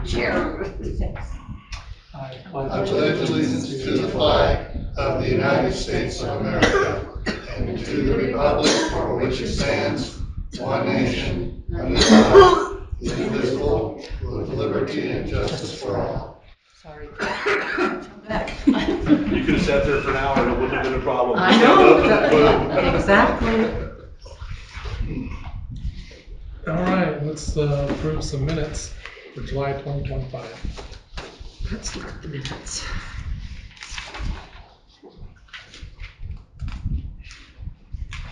Chair. I pledge allegiance to the flag of the United States of America and to the republic for which it stands, one nation, under God, indivisible, with liberty and justice for all. Sorry. You could have sat there for an hour and it wouldn't have been a problem. I know. Exactly. All right, let's approve some minutes for July 2025. Let's look at the minutes.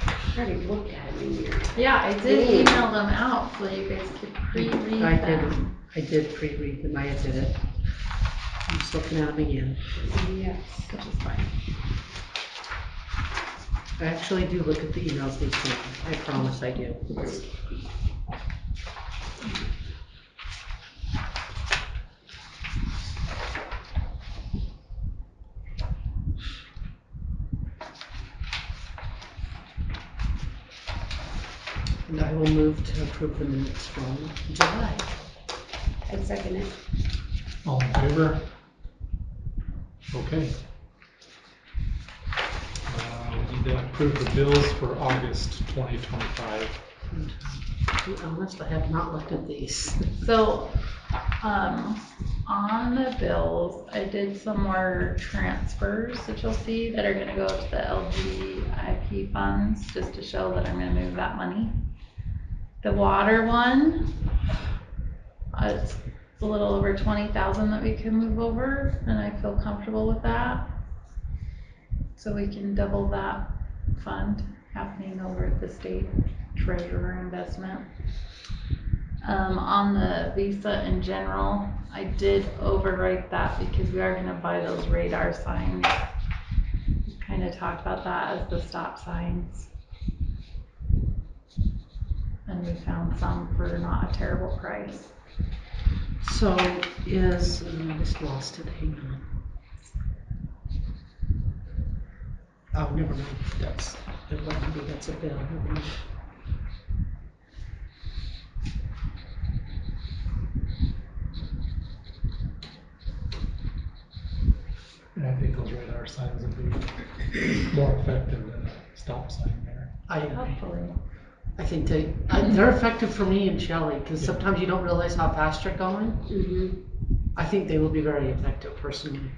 I already looked at it in here. Yeah, I did email them out so you guys could pre-read them. I did pre-read them, I did it. I'm just looking at them again. Yes. Which is fine. I actually do look at the emails they send. I promise I do. And I will move to approve the minutes from July. I second it. All in favor? Okay. We need to approve the bills for August 2025. To be honest, I have not looked at these. So, on the bills, I did some more transfers that you'll see that are gonna go to the LGIP funds, just to show that I'm gonna move that money. The water one, it's a little over 20,000 that we can move over, and I feel comfortable with that. So we can double that fund happening over at the state treasurer investment. On the Visa in general, I did overwrite that because we are gonna buy those radar signs. Kind of talked about that as the stop signs. And we found some for not a terrible price. So is, I just lost it, hang on. Oh, never mind, that's, it wasn't me, that's a bill, never mind. And I think those radar signs will be more effective than a stop sign there. Hopefully. I think they're effective for me and Shelley, because sometimes you don't realize how fast you're going. Mm-hmm. I think they will be very effective personally.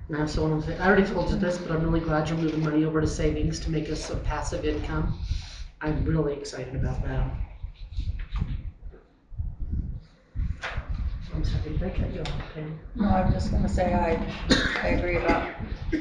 And I also want to say, I already told you this, but I'm really glad you're moving money over to savings to make us some passive income. I'm really excited about that. I'm sorry, did I cut you off, Pam? No, I was just gonna say, I agree about,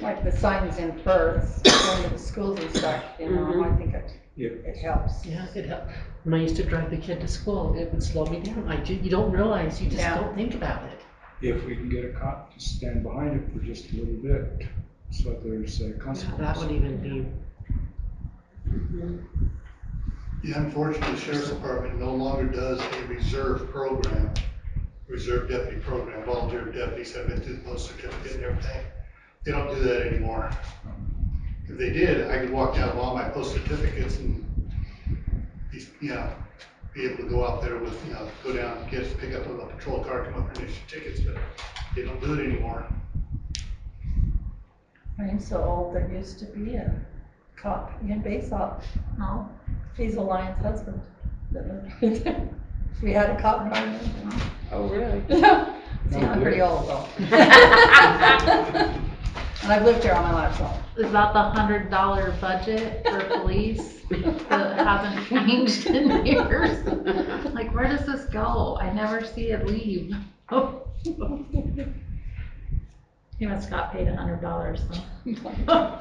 like, the signs in Perth, going to the schools and stuff, you know, I think it helps. Yeah, it helped. When I used to drive the kid to school, it would slow me down. You don't realize, you just don't think about it. If we can get a cop to stand behind it for just a little bit, so there's consequences. That would even be. Yeah, unfortunately, the sheriff's department no longer does a reserve program, reserve deputy program. Volunteer deputies have been through the post certificate and everything. They don't do that anymore. If they did, I could walk down with all my post certificates and be able to go out there with, go down, pick up a patrol car, come up and issue tickets, but they don't do it anymore. I'm so old, there used to be a cop in Basalt. Oh, He's a Lion's husband. We had a cop in our room. Oh, really? See, I'm pretty old though. And I've lived here all my life, so. is that the $100 budget for police that hasn't changed in years? Like, where does this go? I never see it leave. He must have got paid $100 though.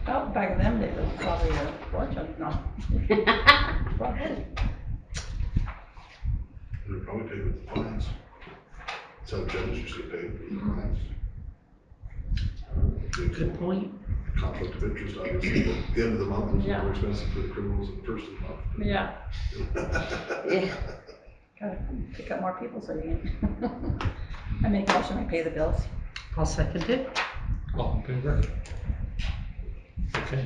Oh, back in them days, it was probably a fortune, no. Probably. They're probably paid with the fines. So judges usually pay with the fines. Good point. Conflict of interest, obviously, but the end of the month is more expensive for the criminals than the first of the month. Yeah. Yeah. Gotta pick up more people so you can. I make a motion, we pay the bills. I'll second it. All in favor? Okay.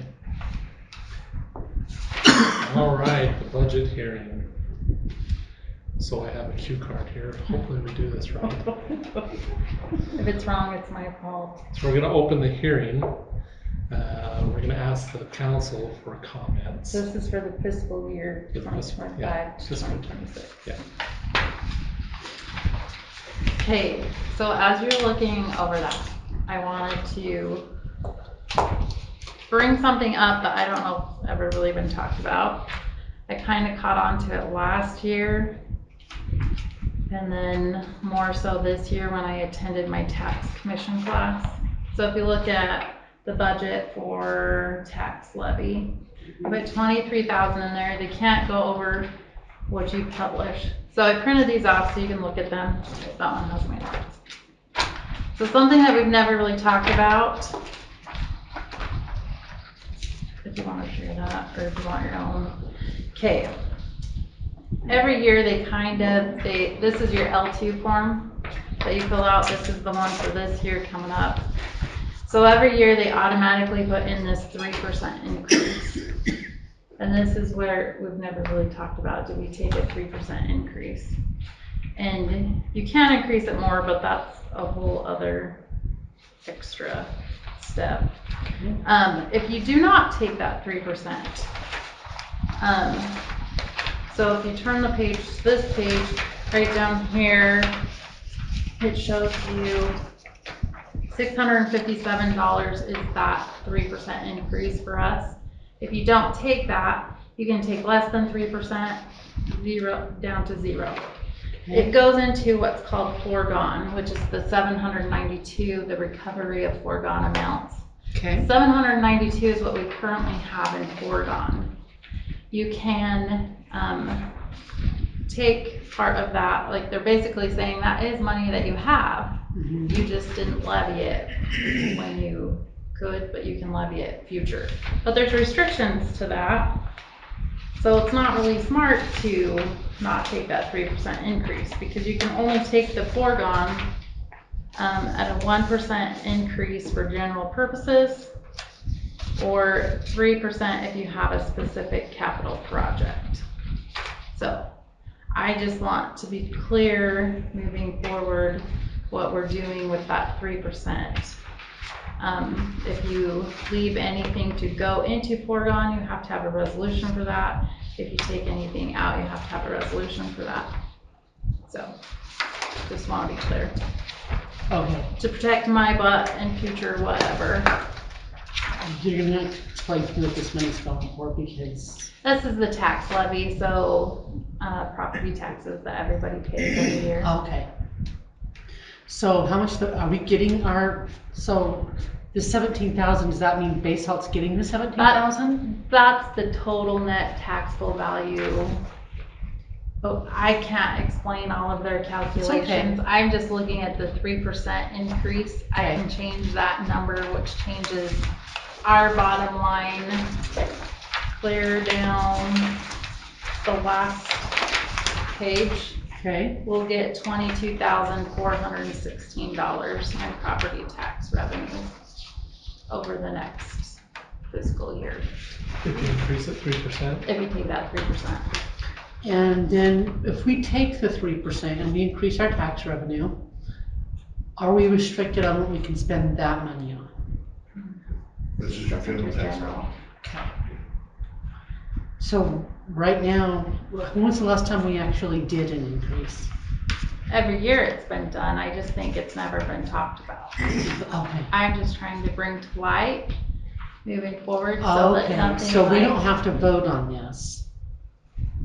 All right, the budget hearing. So I have a cue card here. Hopefully we do this right. If it's wrong, it's my fault. So we're gonna open the hearing. We're gonna ask the council for comments. This is for the fiscal year For the fiscal, 2025 yeah, to fiscal. 2026. Yeah. Okay, so as you're looking over that, I wanted to bring something up that I don't know if ever really been talked about. I kind of caught on to it last year, and then more so this year when I attended my tax commission class. So if you look at the budget for tax levy, I put 23,000 in there. They can't go over what you publish. So I printed these off so you can look at them. That one has my notes. So something that we've never really talked about, if you want to share that, or if you want your own. Okay. Every year this is your L2 form that you fill out. This is the one for this year coming up. So every year they automatically put in this 3% increase. And this is where we've never really talked about, do we take a 3% increase? And you can increase it more, but that's a whole other extra step. If you do not take that 3%, so if you turn the page, this page, right down here, it shows you $657 is that 3% increase for us. If you don't take that, you can take less than 3%, down to 0. It goes into what's called foregone, which is the 792, the recovery of foregone amounts. Okay. 792 is what we currently have in foregone. You can take part of that, like they're basically saying that is money that you have. You just didn't levy it when you could, but you can levy it future. But there's restrictions to that. So it's not really smart to not take that 3% increase, because you can only take the foregone at a 1% increase for general purposes, or 3% if you have a specific capital project. So I just want to be clear moving forward what we're doing with that 3%. If you leave anything to go into foregone, you have to have a resolution for that. If you take anything out, you have to have a resolution for that. So just want to be clear. Okay. To protect my butt in future whatever. You're gonna have to explain to me what this money's going for, because This is the tax levy, so property taxes that everybody pays every year. okay. So how much are we getting so the 17,000, does that mean Basalt's getting the 17,000? That's the total net taxable value. But I can't explain all of their calculations. I'm just looking at the 3% increase. I can change that number, which changes our bottom line clear down the last page. Okay. We'll get $22,416 in property tax revenue over the next fiscal year. If you increase it 3%, If you take that 3%. And then if we take the 3% and we increase our tax revenue, are we restricted on what we can spend that money on? This is your That's under general tax. general. Okay. So right now, when was the last time we actually did an increase? Every year it's been done, I just think it's never been talked about. Okay. I'm just trying to bring to light moving forward so that Okay, nothing so we like- don't have to vote on this.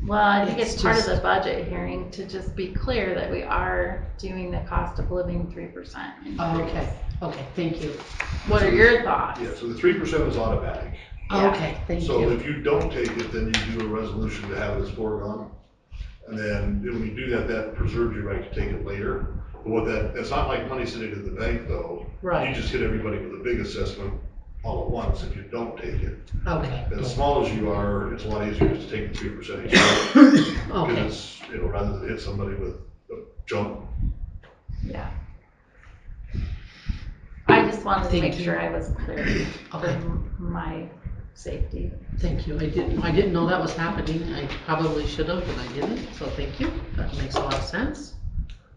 Well, I think It's it's part of just- the budget hearing to just be clear that we are doing the cost of living 3% increase. Okay, thank you. What are your thoughts? Yeah, so the 3% is automatic. Yeah. Okay, thank So you. if you don't take it, then you do a resolution to have it as foregone. And then when you do that, that preserves your right to take it later. But that's not like money sitting in the bank though. Right. You just hit everybody with a big assessment all at once if you don't take it. Okay, As small as you are, it's a lot easier just to take the 3% each time. okay, Because, rather than hit somebody with a jump. Yeah. I just wanted to Thank make you. sure I was clear Okay. from my safety. Thank you. I didn't know that was happening. I probably should have, but I didn't, so thank you. That makes a lot of sense.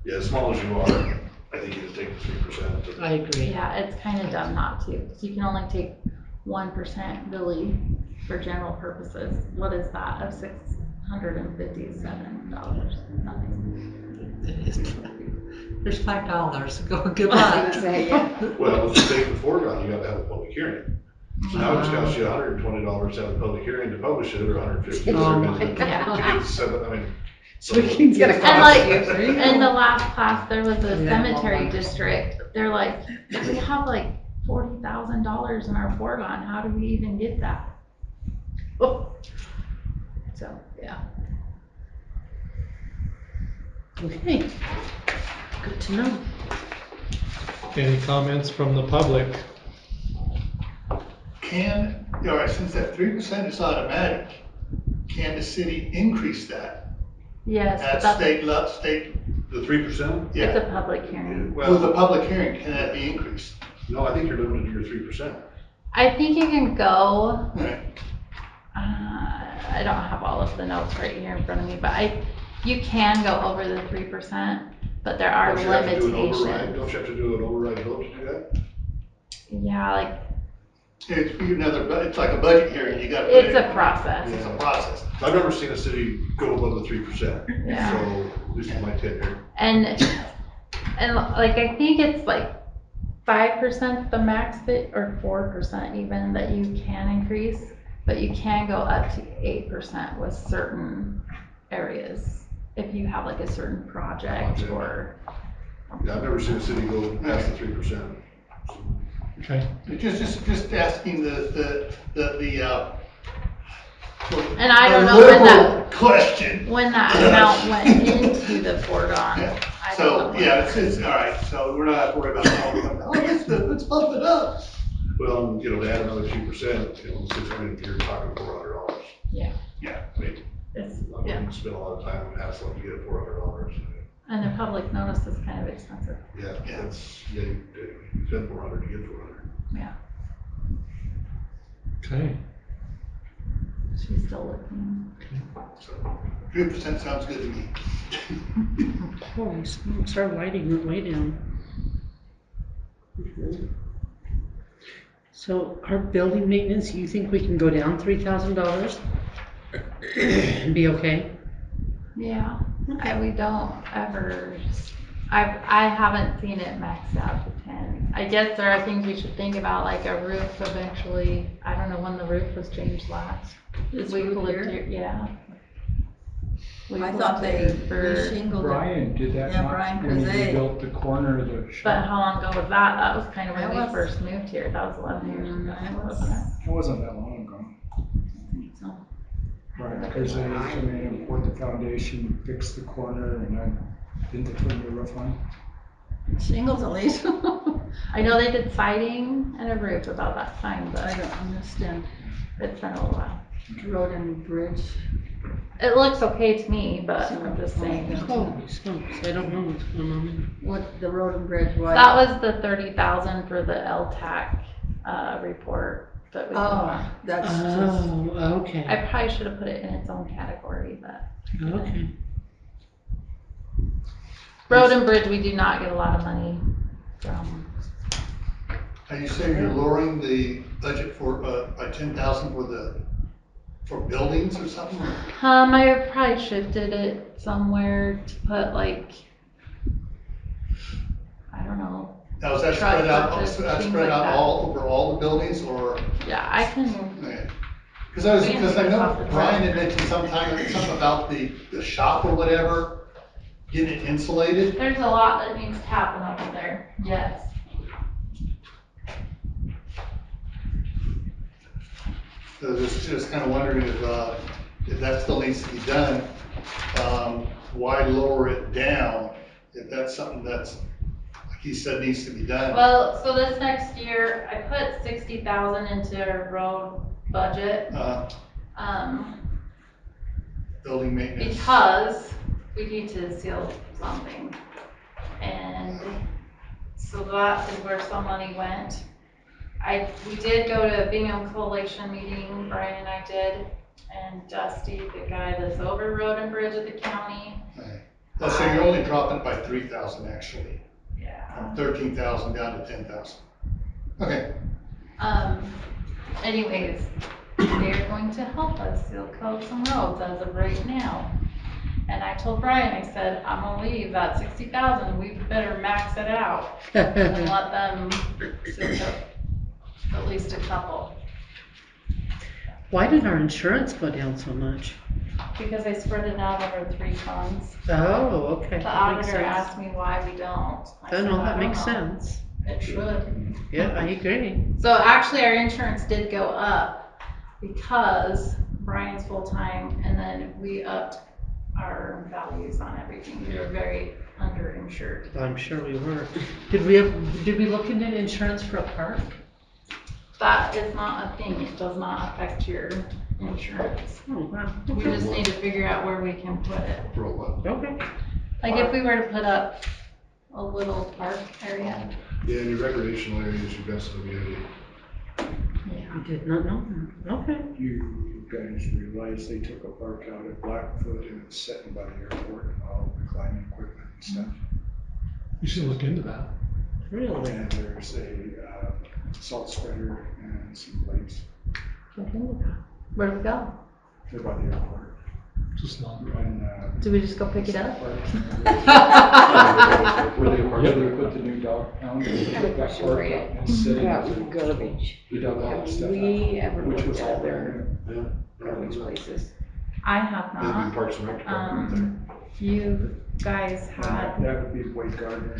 Yeah, as small as you are, I think you can take the 3%. I agree. Yeah, it's kind of dumb not to, because you can only take 1% really for general purposes. What is that of $657? Nothing. It is. There's $5. Go, good I was luck. gonna say, yeah. Well, if you take the foregone, you gotta have a public hearing. So now it's cost you $120 to have a public hearing to publish it, or $150 Oh my to get God. the seven, I mean. So he's gonna And cost like, you. in the last class, there was a Yeah. cemetery district, they're like, we have like $40,000 in our foregone, how do we even get that? Oh, So, yeah. okay. Good to know. Any comments from the public? All right, since that 3% is automatic, can the city increase that Yes, at but that's, state, The 3%? it's yeah. a public hearing. With the Well, public hearing, can that be increased? no, I think you're limited to your 3%. I think you can go, All right. I don't have all of the notes right here in front of me, but you can go over the 3%, but there are Don't you have to do an override? limitations. Don't you have to do an override vote to do that? Yeah, like, It's it's like a budget hearing, you gotta put it's it. a process, It's a process. I've never seen a city go above the 3%. yeah. So, at least in my tenure. And like, I think it's like 5% the max that, or 4% even, that you can increase, but you can go up to 8% with certain areas. If you have like a certain project or. Yeah, I've never seen a city go past the 3%. Okay. Just asking the And I don't the know when liberal that, question. when that amount went into the foregone. Yeah. I So, don't know. yeah, it's, all right, so we're not have to worry about, let's bump it up. Well, to add another 2%, you're talking $400. Yeah, wait. It's, I'm yeah, gonna spend a lot of time and hassle to get it $400. and the public notice is kind of expensive. Yeah, that's, you spend 400 to get 400. Okay. She's still looking. So, 3% sounds good to me. Holy smokes, our lighting went way down. So our building maintenance, you think we can go down $3,000 and be okay? Yeah, we don't ever, I haven't seen it maxed out to 10. I guess there are things we should think about, like a roof eventually. I don't know when the roof was changed last. This We've roof lived here? Yeah. We've I thought lived they here for, reshingled it. Brian did that Yeah, not Brian when he Crozet. rebuilt the corner of the but shop. how long ago was that? That was kind of when That we was- first moved here. That was 11 years ago, It wasn't it? was, It wasn't that long ago. So, Brian Crozet came in and poured the foundation, fixed the corner, and then didn't they put a new roof on? shingles at least. I know they did siding and a roof about that time, I but don't understand. it's been a little while. Road and bridge. It looks okay to me, but I'm just saying. Holy smokes, I don't know what's going on What, the road and bridge, what? That was the 30,000 for the LTAC, report that we Oh, got. that's just, Oh, okay, I probably should have put it in its own category, but okay. road and bridge, we do not get a lot of money from. Are you saying you're lowering the budget for, by 10,000 for buildings or something? I probably shifted it somewhere to put like, I don't know. Now, is that Truck spread out, purchase, that's things spread like out that. all over all the buildings, or? Yeah, I can, Because I We can know take this off the Brian top. had mentioned something about the shop or whatever, getting it insulated. there's a lot that needs to happen over there, yes. So just kind of wondering if that still needs to be done, why lower it down? If that's something that's, like he said, needs to be done. Well, so this next year, I put 60,000 into our road budget, Building maintenance. because we need to seal something. And so that is where some money went. we did go to a bingo coalition meeting, Brian and I did, and Dusty, the guy that's over road and bridge at the county. Right. Oh, so you're only dropping it by 3,000 actually, Yeah. from 13,000 down to 10,000. Okay. Anyways, they're going to help us seal coat some roads as of right now. And I told Brian, I said, I'm gonna leave that 60,000, we better max it out and let them seal coat at least a couple. Why did our insurance go down so much? Because I spread it out over 3 funds. Oh, okay. The That makes auditor sense. asked me why we don't. I I said, know, "I that don't makes know. sense. It should. Yeah, I agree. So actually, our insurance did go up because Brian's full-time, and then we upped our values on everything. We were very underinsured. I'm sure we were. Did we look into insurance for a park? That is not a thing. It does not affect your insurance. Oh, wow. We just need to figure out where we can put it. For what? Okay. Like if we were to put up a little park area. Yeah, in your recreational areas, you've got some immunity. Yeah. I did not know that. Okay. You guys realize they took a park out at Blackfoot and it's sitting by the airport and all the climbing equipment and stuff. You should look into that. Really? And there's a salt spreader and some blades. Where do we go? They're by the airport. Just not. And, Do we just go pick it up? Where they put the new dog pound. I have a question for you. It's sitting About there. garbage. We dug all the Have stuff we out, ever which looked was at all other there. garbage places? I have Maybe not. Parks and Rec department right You guys had, That would be Wade Gardner.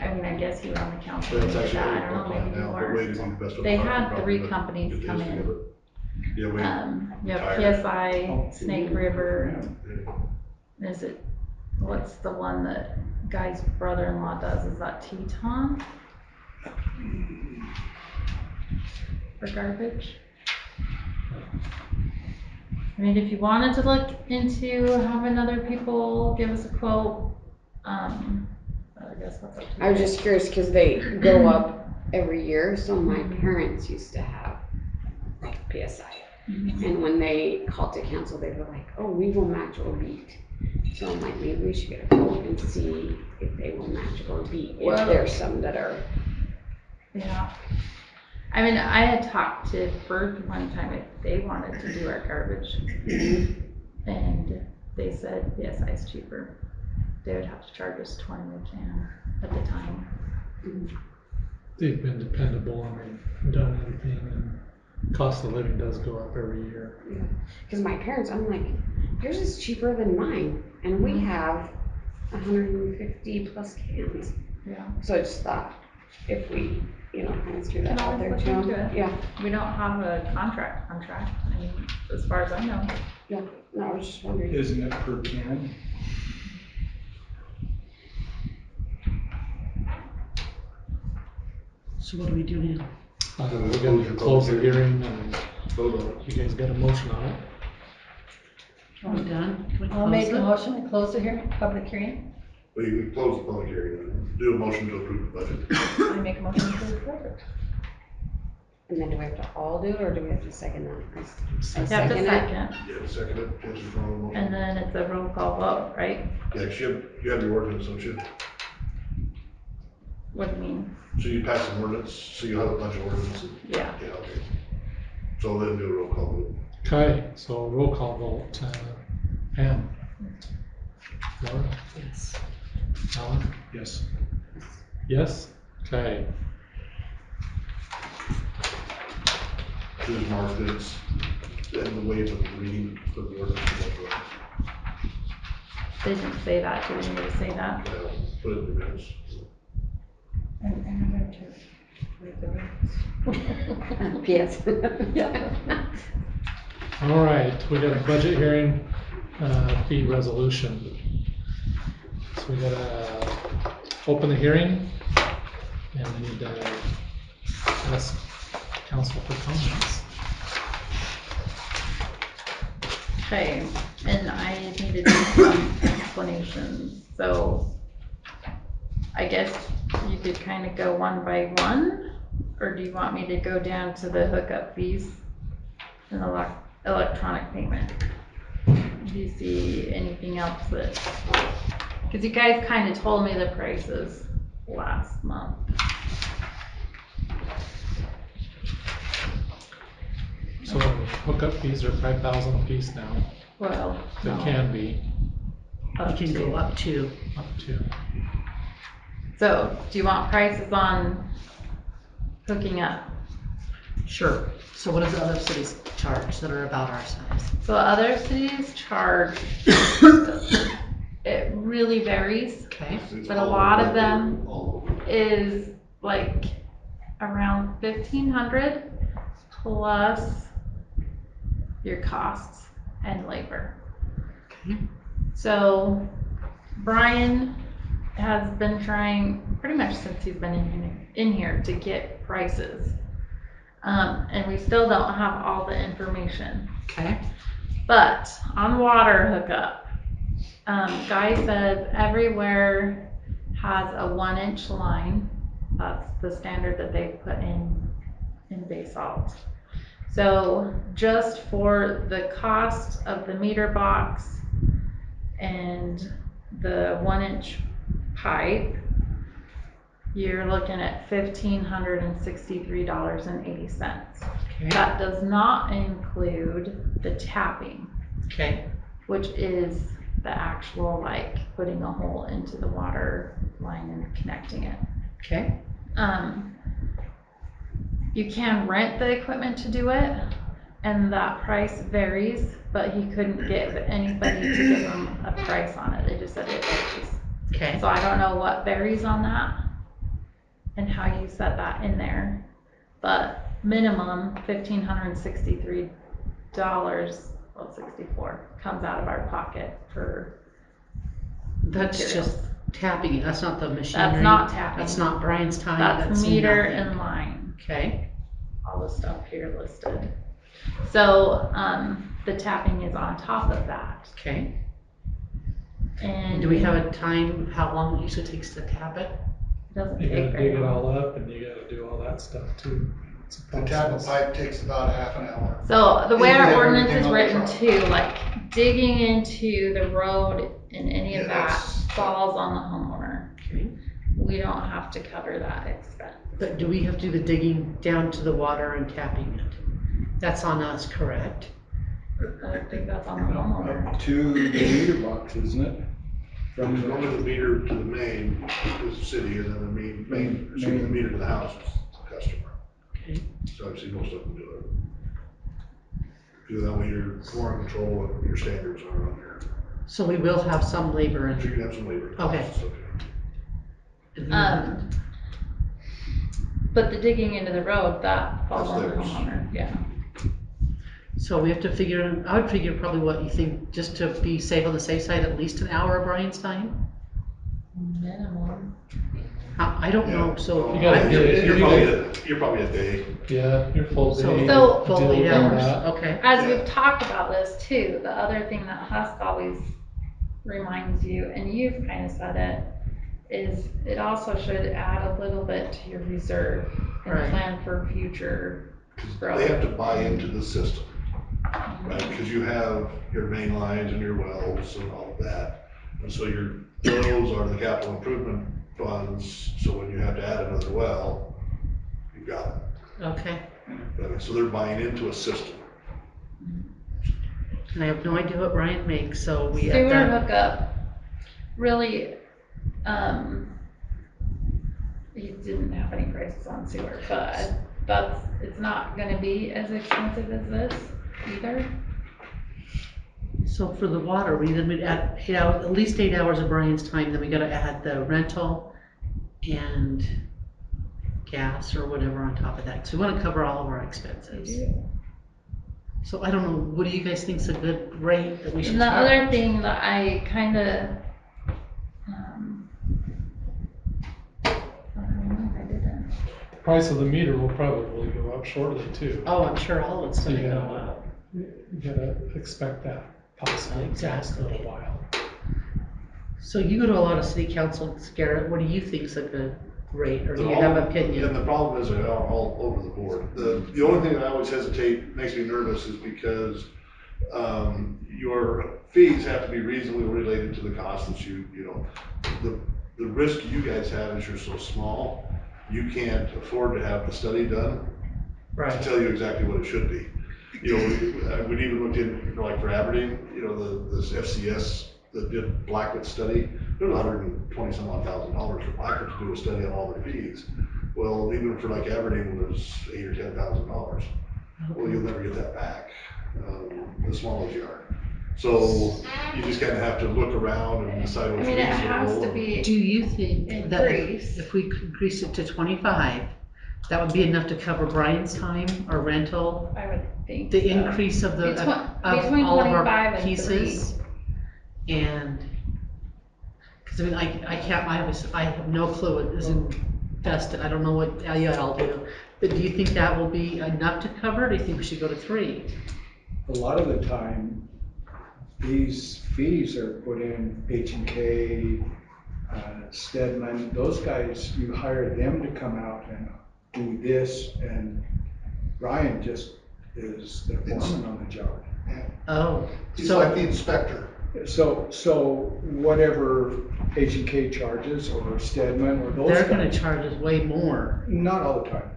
I mean, I guess you were on the council. there. But when it's we did actually that. I don't know, on maybe you now, but Wade is weren't. on the best of They the had property, 3 but companies it is, come yeah, in. but- Yeah, Wade. You have Tired. PSI, Snake River, Yeah. is it, what's the one that guy's brother-in-law does? Is that Teton? For garbage? I mean, if you wanted to look into having other people give us a quote, I guess that's up to you. I was just curious because they go up every year, so my parents used to have like PSI. And when they called to cancel, they were like, oh, we will match or beat. So I'm like, maybe we should get a quote and see if they will match or beat, if Well- there's some that are. Yeah. I mean, I had talked to Firth one time if they wanted to do our garbage. And they said PSI is cheaper. They would have to charge us 20 a can at the time. They've been dependable and they've done everything, and cost of living does go up every year. Because my parents, I'm like, yours is cheaper than mine, and we have 150 plus cans. Yeah. So I just thought if we, kind of threw Can that out always there look too. into it. Yeah, We don't have a contract, I mean, as far as I know. yeah. No, I was just wondering. Isn't it per can? So what do we do now? We're gonna close the hearing, and Vote on it. you guys got a motion on it? Are we done? Can we I'll close make a it? motion to close the hearing, public hearing. Well, you can close the public hearing, and do a motion to approve the budget. I make a motion to approve it. And then do we have to all do it, or do we have to second that? I You have to second it. second, Yeah, second it, Jensen's wrong motion. and then it's a roll call vote, right? Yeah, 'cause you have your ordinance, don't you? What do you mean? So you pass an ordinance, so you have a bunch of ordinances? Yeah. Yeah, okay. So then do a roll call vote. Okay, so roll call vote, Pam? Laura? Yes. Alan? Yes. Yes? Okay, Just mark that it's in the waive of the reading of the ordinance. They didn't say that, did anybody say that? Yeah, put it in the minutes. And I'm going to read the minutes. Yes. Yeah. all right, we got a budget hearing, fee resolution. So we gotta open the hearing, and we need to ask council for comments. Okay, and I need to do some explanations, so I guess you could kind of go one by one, or do you want me to go down to the hookup fees and electronic payment? Do you see anything else that, cause you guys kinda told me the prices last month. So hookup fees are 5,000 a piece now. Well, They no, can be up You can to. go up to, up to. So, do you want prices on hooking up? sure. So what does other cities charge that are about our size? So other cities charge, it really varies, Okay, It's but a all lot over of them all over. is like around 1,500 plus your costs and labor. Okay. So Brian has been trying pretty much since he's been in here to get prices. And we still don't have all the information. okay, But on water hookup, Guy says everywhere has a 1-inch line. That's the standard that they put in Basalt. So just for the cost of the meter box and the 1-inch pipe, you're looking at $1,563.80. okay, That does not include the tapping, okay, which is the actual, like, putting a hole into the water line and connecting it. okay, You can rent the equipment to do it, and that price varies, but he couldn't get anybody to give him a price on it. They just said it varies. okay. So I don't know what varies on that and how you set that in there, but minimum $1,563.64 comes out of our pocket for That's materials. just tapping it, that's not the machinery? That's not tapping. That's not Brian's time, That's that's meter nothing. and line, Okay, all the stuff here listed. So, the tapping is on top of that. okay. And Do we have a time, how long it usually takes to tap it? it doesn't You take gotta very dig it long. all up and you gotta do all that stuff too. It's a The tap of process. pipe takes about half an hour. So the way And you our have ordinance everything is on the written front. too, like digging into the road and any of that Yes. falls on the homeowner. Okay. We don't have to cover that expense. But do we have to do the digging down to the water and tapping it? That's on us, correct? I think that's on the homeowner. Up to the meter box, isn't it? From From the the, meter to the main is the city, and then the the meter to the house is the customer. Okay. So I've seen most of them do it. Because that way you're more in control of your standards are on there. So we will have some labor So in you can have some labor. Okay. costs, it. But the digging into the road, that falls That's on the theirs. homeowner, yeah. So we have to figure, I would figure probably what you think, just to be safe on the safe side, at least an hour of Brian's time? Minimum. I don't know, so. You gotta get it. You're probably a day. Yeah, your full day. So- So- Full deal 8 with hours, that. okay. As we've talked about this too, the other thing that Husk always reminds you, and you've kind of said it, is it also should add a little bit to your reserve and Right. plan for future growth. They have to buy into the system, right? Because you have your main lines and your wells and all of that. And so those are the capital improvement funds, so when you have to add another well, you've got it. Okay, Right? So they're buying into a system. and I have no idea what Brian makes, so we have Sewer to, hookup, really, he didn't have any prices on sewer, but it's not gonna be as expensive as this either. so for the water, we'd add 8 hours, at least 8 hours of Brian's time, then we gotta add the rental and gas or whatever on top of that, so we wanna cover all of our expenses. So I don't know, what do you guys think's a good rate that we should And the charge? other thing that I kinda, I don't know if I didn't. The price of the meter will probably go up shortly too. Oh, I'm sure all of it's gonna Yeah. go up. You gotta expect that possibly for a Exactly. little while. So you go to a lot of city councils, Garrett, what do you think's a good rate, or do you have opinion? And the problem is they're all over the board. The only thing that I always hesitate, makes me nervous, is because, your fees have to be reasonably related to the cost that you know, the risk you guys have is you're so small, you can't afford to have the study done to Right. tell you exactly what it should be. You know, we even looked in, like for Aberdeen, you know, this FCS that did Blackwood study, it was $120 some odd thousand for Blackwood to do a study on all their fees. Well, even for like Aberdeen, it was $8,000 or $10,000. Well, you'll never get that back, as small as you are. So you just kind of have to look around and decide I what's mean, it has reasonable. to be Do you think that increased. if we could increase it to 25, that would be enough to cover Brian's time or rental? I would think The so. increase of the, Between all of 25 our and pieces? And, cause I mean, I can't, I have no clue what is invested, I don't know what y'all do. But do you think that will be enough to cover, or do you think we should go to 3? A lot of the time, these fees are put in H&K, Stedman, those guys, you hire them to come out and do this, and Ryan just is the foreman on the job. Oh, He's so, like the inspector. So whatever H&K charges, or Stedman, or those they're gonna guys, charge us way more. not all the time.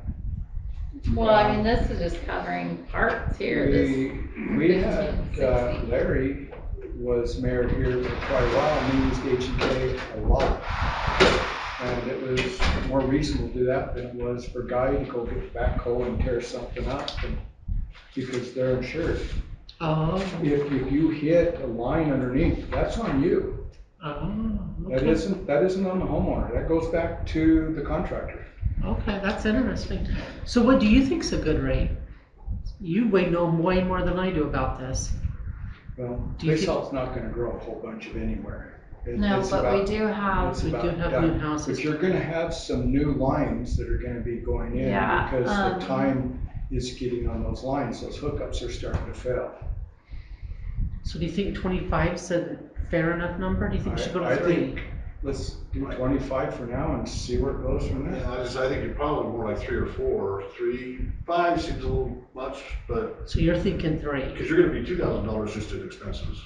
Well, I mean, this is just covering parts here, this. We had, 1560. Larry was mayor here for quite a while, and he used H&K a lot. And it was more reasonable to do that than it was for Guy to go get backhoe and tear something up, and, because they're insured. Oh, If you hit a line underneath, that's on you. oh, That okay, isn't on the homeowner, that goes back to the contractor. okay, that's interesting. So what do you think's a good rate? You know way more than I do about this. Well, Do you think- Basalt's not gonna grow a whole bunch of anywhere. No, It's but we about- do have, it's We do about have done. new houses. But you're gonna have some new lines that are gonna be going in, Yeah, because the time is getting on those lines, those hookups are starting to fail. So do you think 25's a fair enough number? Do you think we should go I to 3? think, let's do 25 for now and see where it goes from there. Yeah, I think you're probably more like 3 or 4. 3, 5 seems a little much, but, So you're thinking 3? because you're gonna be $2,000 just in expenses,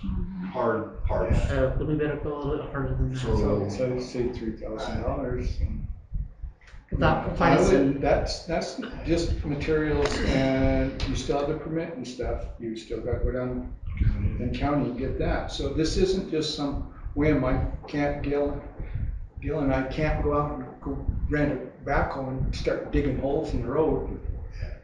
hard parts. Then we better go a little bit harder than that. So I'd say $3,000. That provides, That's just materials, and you still have the permit and stuff, you still gotta go down and county and get that. So this isn't just some whim, Gil and I can't go out and go rent a backhoe and start digging holes in the road.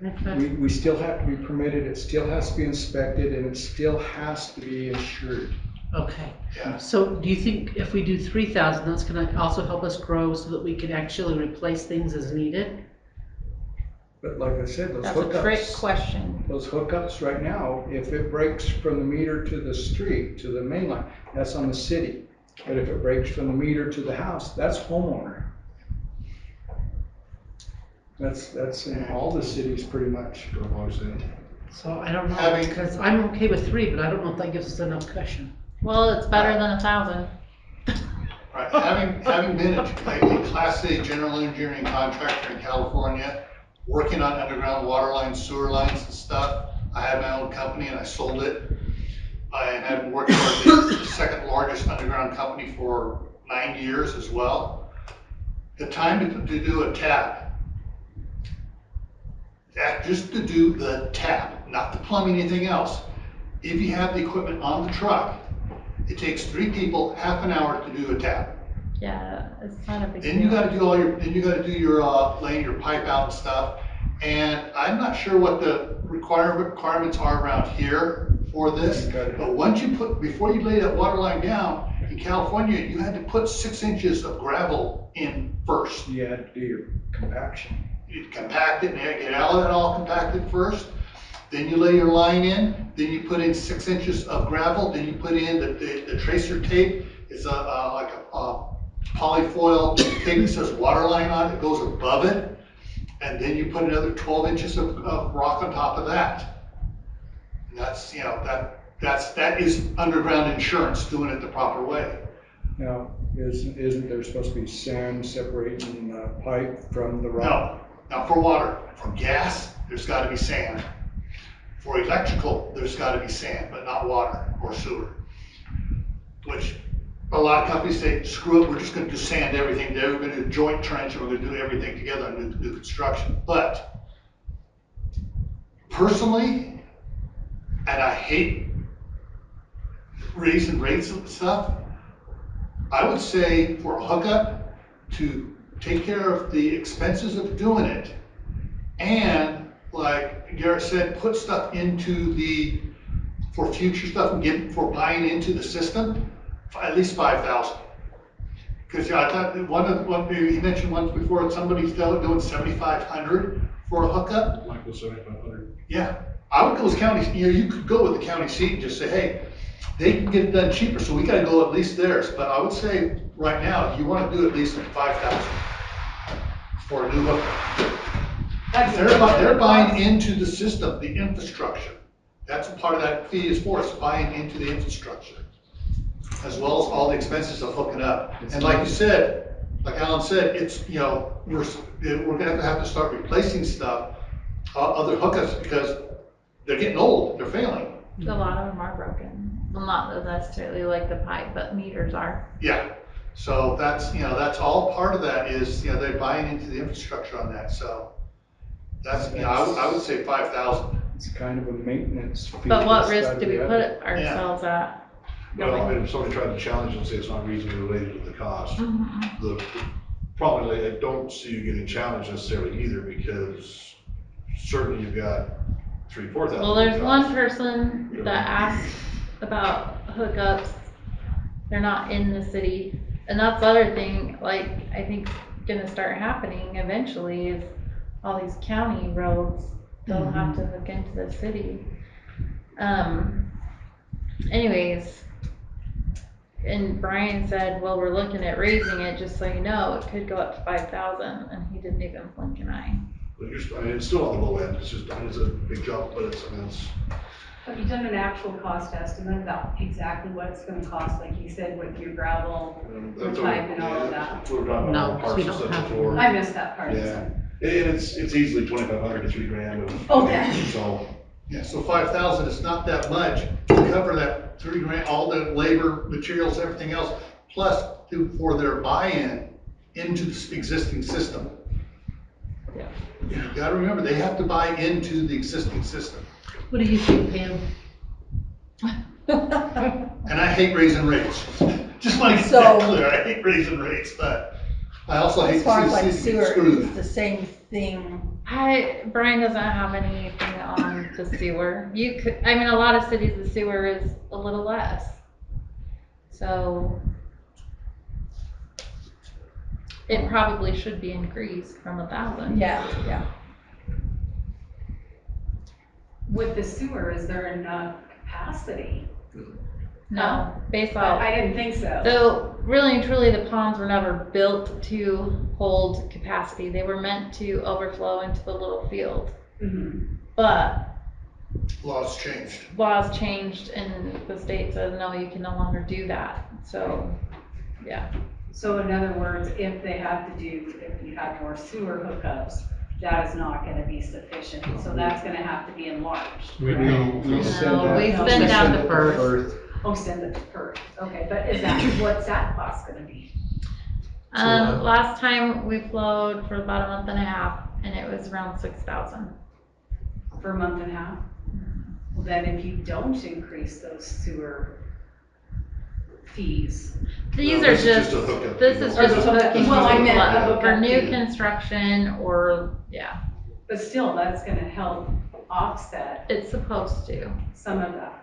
okay. We still have to be permitted, it still has to be inspected, and it still has to be insured. Okay. Yeah. So do you think if we do 3,000, that's gonna also help us grow so that we can actually replace things as needed? But like I said, those that's a trick hookups, question. those hookups right now, if it breaks from the meter to the street, to the main line, that's on the city. But if it breaks from the meter to the house, that's homeowner. That's in all the cities pretty much. I've always said. So I don't know, Having- because I'm okay with 3, but I don't know if that gives us enough cushion. Well, it's better than 1,000. Right, having been a Class A general engineering contractor in California, working on underground water lines, sewer lines and stuff, I had my own company and I sold it. I had been working for the second largest underground company for 9 years as well. The time to do a tap, just to do the tap, not the plumbing, anything else. If you have the equipment on the truck, it takes 3 people half an hour to do a tap. Yeah, it's not a big deal. Then you gotta do your, laying your pipe out and stuff. And I'm not sure what the requirements are around here for this. Okay. But before you lay that water line down, in California, you had to put 6 inches of gravel in first. You had to do your compaction. You compact it and get all compacted first. Then you lay your line in, then you put in 6 inches of gravel, then you put in the tracer tape. It's like a polyfoil tape that says water line on it, goes above it. And then you put another 12 inches of rock on top of that. And that's, that is underground insurance, doing it the proper way. Now, isn't there supposed to be sand separating the pipe from the rock? No, not for water. For gas, there's gotta be sand. For electrical, there's gotta be sand, but not water or sewer. Which, a lot of companies say, screw it, we're just gonna do sand everything there, we're gonna do joint trench, and we're gonna do everything together and do construction. But personally, and I hate raising rates and stuff, I would say for a hookup, to take care of the expenses of doing it, and like Garrett said, put stuff into for future stuff and for buying into the system, at least 5,000. Because I thought you mentioned once before, that somebody's doing 7,500 for a hookup. Like the 7,500. Yeah, I would go with county, you could go with the county seat and just say, hey, they can get it done cheaper, so we gotta go at least theirs. But I would say, right now, you wanna do at least 5,000 for a new hookup. They're buying into the system, the infrastructure. That's what part of that fee is for, it's buying into the infrastructure. As well as all the expenses of hooking up. And like you said, like Alan said, it's, we're gonna have to start replacing stuff, other hookups, because they're getting old, they're failing. A lot of them are broken. Well, not necessarily like the pipe, but meters are. Yeah, so that's all part of that is, they're buying into the infrastructure on that, so. That's, I would say 5,000. It's kind of a maintenance fee. But what that's risk gotta do we be put added. ourselves at? Well, I mean, if somebody tried to challenge and say it's not reasonably related to the cost, the probably, I don't see you getting challenged necessarily either, because certainly you've got 3,000-4,000. Well, there's one person that asked about hookups. They're not in the city. And that's the other thing, like, I think gonna start happening eventually is all these county roads, they'll have to hook into the city. Anyways, and Brian said, well, we're looking at raising it, just so you know, it could go up to 5,000, and he didn't even blink an eye. But it's still on the low end, it's just, it's a big jump, but it's. Have you done an actual cost estimate about exactly what it's gonna cost, like you said, with your gravel, That's pipe and all of yeah, that? that's what we're talking No, about, parts we and don't stuff have to. before. I missed that part. Yeah, and it's easily 2,500 to $3,000 of. Okay. So. Yeah, so 5,000 is not that much to cover that $3,000, all the labor, materials, everything else, plus for their buy-in into the existing system. Yeah. You gotta remember, they have to buy into the existing system. What do you think, Pam? And I hate raising rates. Just want to get So- that clear, I hate raising rates, but I also hate As far to as see like the city sewer, get screwed. it's the same thing. Brian doesn't have anything on the sewer. A lot of cities, the sewer is a little less. So it probably should be increased from 1,000. Yeah. With the sewer, is there enough capacity? No, Basalt. I didn't think so. So really and truly, the ponds were never built to hold capacity. They were meant to overflow into the little field. Mhm. But Laws changed. laws changed and the state says, no, you can no longer do that. So, yeah. So in other words, if you have more sewer hookups, that is not gonna be sufficient, so that's gonna have to be enlarged. We correct? do. We send No, that- we we send down send to it Perth. Oh, send it to Perth, okay, but what's that cost gonna be? Last time we flowed for about a month and a half and it was around 6,000. For a month and a half? Well, then if you don't increase those sewer fees, These No, are this is just just, a hookup. this is Or just the hookup. hooking Well, I meant up a hookup for new fee. construction or, yeah, but still, that's gonna help offset it's supposed to. some of that.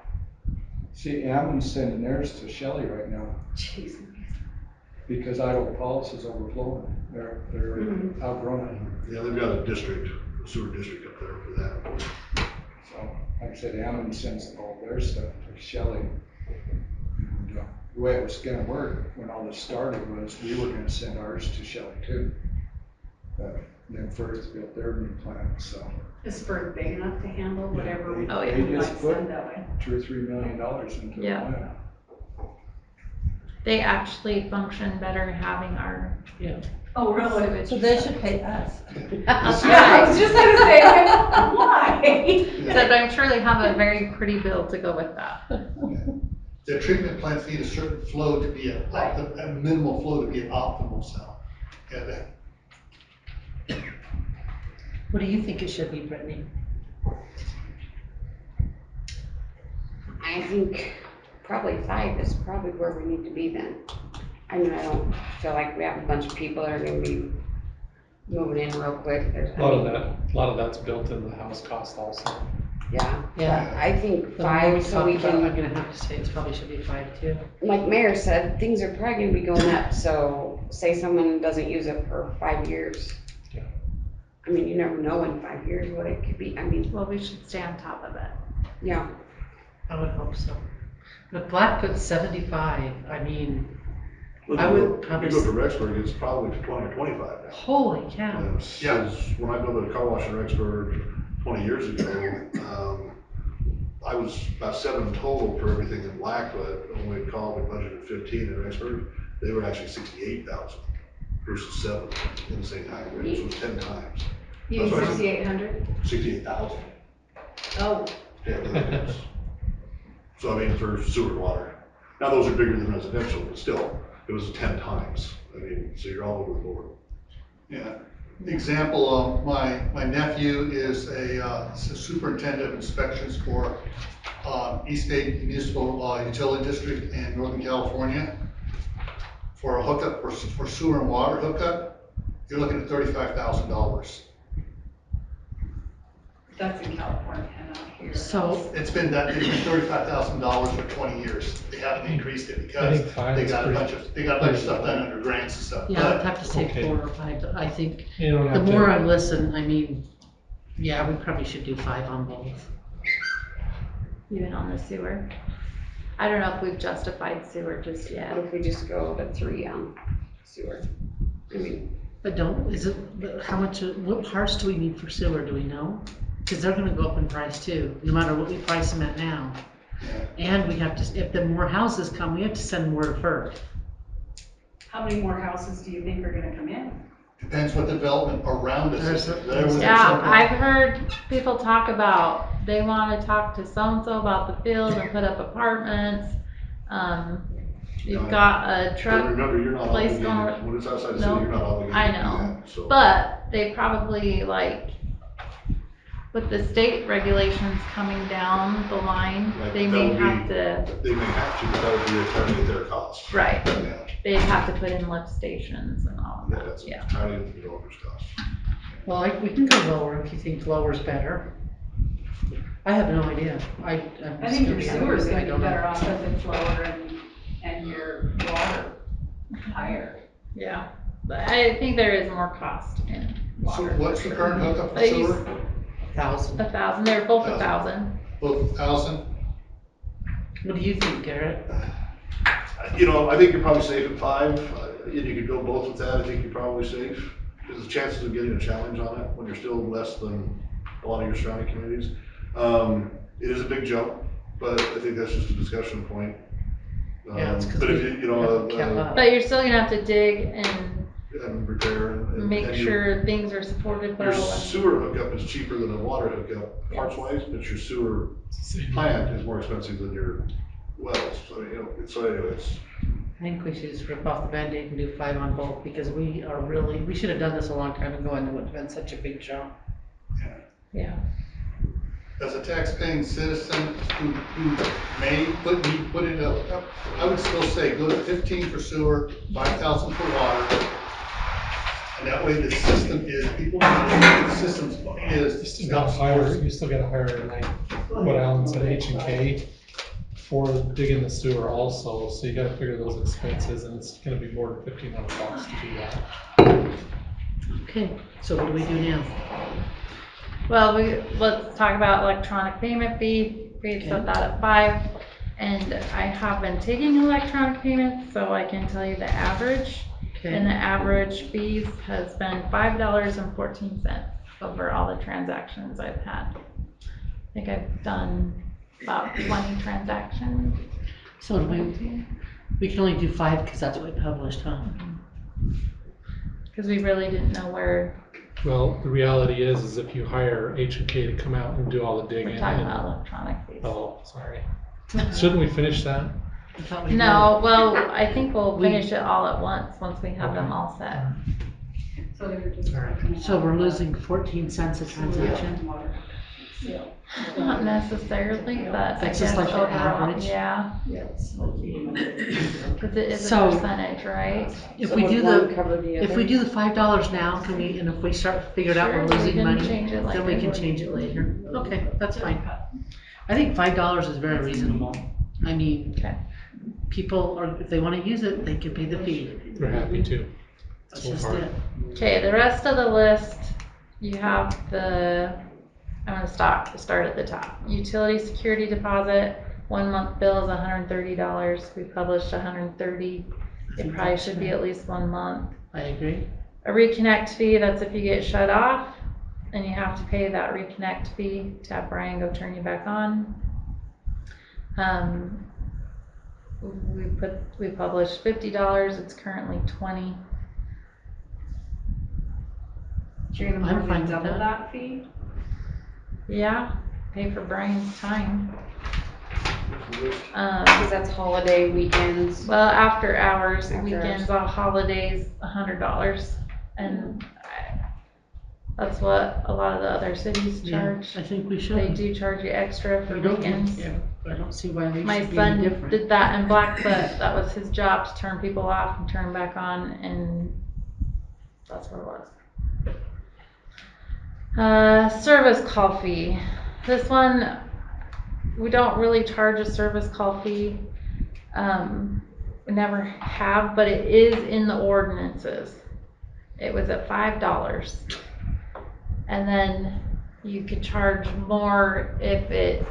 See, Ammon's sending theirs to Shelley right now, Jeez. because Idaho Falls is overflowing, they're Mhm. outgrowing it. Yeah, they've got a sewer district up there for that. So, like I said, Ammon sends all their stuff to Shelley. And, the way it was gonna work when all this started was we were gonna send ours to Shelley too. But then Firth built their new plant, so Is Perth big enough to handle whatever we Oh, yeah. they might just put send that way? $2 or $3 million into the Yeah. plant. They actually function better having our Oh, really? sewage. So they should pay us. Yeah, I was just gonna say, why? Except I'm sure they have a very pretty bill to go with that. The treatment plants need a certain flow to be Right. a minimal flow to be an optimal cell. Yeah, What do you think it should be, Brittany? I think probably 5 is probably where we need to be then. I mean, I don't feel like we have a bunch of people that are gonna be moving in real quick. There's, A lot of that's built in the house cost also. Yeah, Yeah. but I think The more we 5, so we talk about, I'm can, gonna have to say it probably should be 5 too. like Mayor said, things are probably gonna be going up, so say someone doesn't use it for 5 years. Yeah. I mean, you never know in 5 years what it could be. I mean, Well, we should stay on top of it. yeah, I would hope so. But Blackfoot's 75, I mean, Look, I if would you probably go to Rexburg, it's probably 20 or 25 now. holy cow. Yeah. When I go to the car wash in Rexburg 20 years ago, I was about 7 total for everything in Blackfoot, and we called, we budgeted 15 in Rexburg. They were actually 68,000 versus 7 in the same time range, so it was 10 times. You That's right. 6,800? 68,000. Oh. Yeah, it is. So I mean, for sewer and water. Now, those are bigger than residential, but still, it was 10 times. I mean, so you're all over the board. yeah. Example, my nephew is a superintendent of inspections for East State Municipal Utility District in Northern California. For a hookup, for sewer and water hookup, you're looking at $35,000. That's in California, not here. So, It's been $35,000 for 20 years. They haven't increased it because think 5 they is got a pretty- bunch of stuff done under grants and stuff. yeah, I'd But have to say Okay. 4 or 5, I think, You don't the have more to, I listen, I mean, yeah, we probably should do 5 on both. Even on the sewer. I don't know if we've justified sewer just what yet. if we just go to 3 on sewer? I mean, But but how much, what parts do we need for sewer, do we know? Because they're gonna go up in price too, no matter what we price them at now. And we have to, if the more houses come, we have to send more to FERC. How many more houses do you think are gonna come in? depends what development around us is. There's- Yeah, I've heard people talk about, they wanna talk to so-and-so about the field and put up apartments. You've got a But truck, remember, you're not place obligated, going- when it's outside the city, No, you're not obligated I to do know. that, so. but they probably like, with the state regulations coming down the line, Right, they that may would have be- to, They may have to, but that would be entirely at their cost. right, Yeah. they'd have to put in lift stations and all of Yeah, that, that's yeah. entirely at the developer's cost. Well, we can go lower if you think lower's better. I have no idea. I think your sewer's gonna be better off if it's lower and your water higher. Yeah, but I think there is more cost in So water. what's the current hookup for They use sewer? 1,000. 1,000, they're both 1,000. Both 1,000? What do you think, Garrett? You know, I think you're probably safe at 5, and you could go both with that, I think you're probably safe. Because the chances of getting a challenge on it, when you're still less than a lot of your surrounding communities, it is a big jump, but I think that's just a discussion point. Yeah, it's 'cause But if we you know, haven't kept up. But you're still gonna have to dig and and repair and. make and sure things are supported well. Your and- sewer hookup is cheaper than a water hookup parts wise, but your sewer plant is more expensive than your wells, so, you know, so anyways. I think we should just rip off the Band-Aid and do 5 on both because we should have done this a long time ago and it would have been such a big jump. Yeah. As a tax-paying citizen who may put in a hookup, I would still say go to 15 for sewer, 5,000 for water. And that way the system is, people, the system you is. still gotta hire like what Alan said, H&K for digging the sewer also, so you gotta figure those expenses and it's gonna be more than $1,500 to do that. Okay, so what do we do now? Well, let's talk about electronic payment fee. We set that at 5. And I have been taking electronic payments, so I can tell you the average. And the Okay, average fees has been $5.14 over all the transactions I've had. I think I've done about 20 transactions. So we can only do 5 because that's what we published, huh? Cause we really didn't know where Well, the reality is if you hire H&K to come out and do all the we're digging talking and, about electronic fees. oh, sorry. Shouldn't we finish that? I thought we No, well, I think we'll We- finish it all at once we have them all set. So they're just. did. So we're losing 14 cents a transaction? Not necessarily, but I That's guess just like the overall, average? yeah, Yes. cause it is a So- percentage, right? If So we would do one the, cover the if other? we do the $5 now, can we, and if we start figuring out we're Sure, we losing can money, change it then we later. can change it later. Okay, that's fine. I think $5 is very reasonable. I mean, Okay. people are, if they wanna use it, they can pay the fee. We're happy to. That's So just far. it. Okay, the rest of the list, you have I'm gonna start at the top. Utility security deposit, 1 month bill is $130. We published 130. It probably should be at least 1 month. I agree. A reconnect fee, that's if you get shut off and you have to pay that reconnect fee to have Brian go turn you back on. We published $50, it's currently 20. You're gonna I'm more fine than with double that. that fee? Yeah, pay for Brian's time. Cause that's holiday weekends. Well, after hours, After weekends, all holidays, $100. And that's what a lot of the other cities Yeah, charge. I think we They should. do charge you extra for We don't, weekends. yeah, I don't see why we My should be any son different. did that in Blackfoot. That was his job, to turn people off and turn them back on, and that's what it was. Service call fee. This one, we don't really charge a service call fee. We never have, but it is in the ordinances. It was at $5. And then you could charge more if it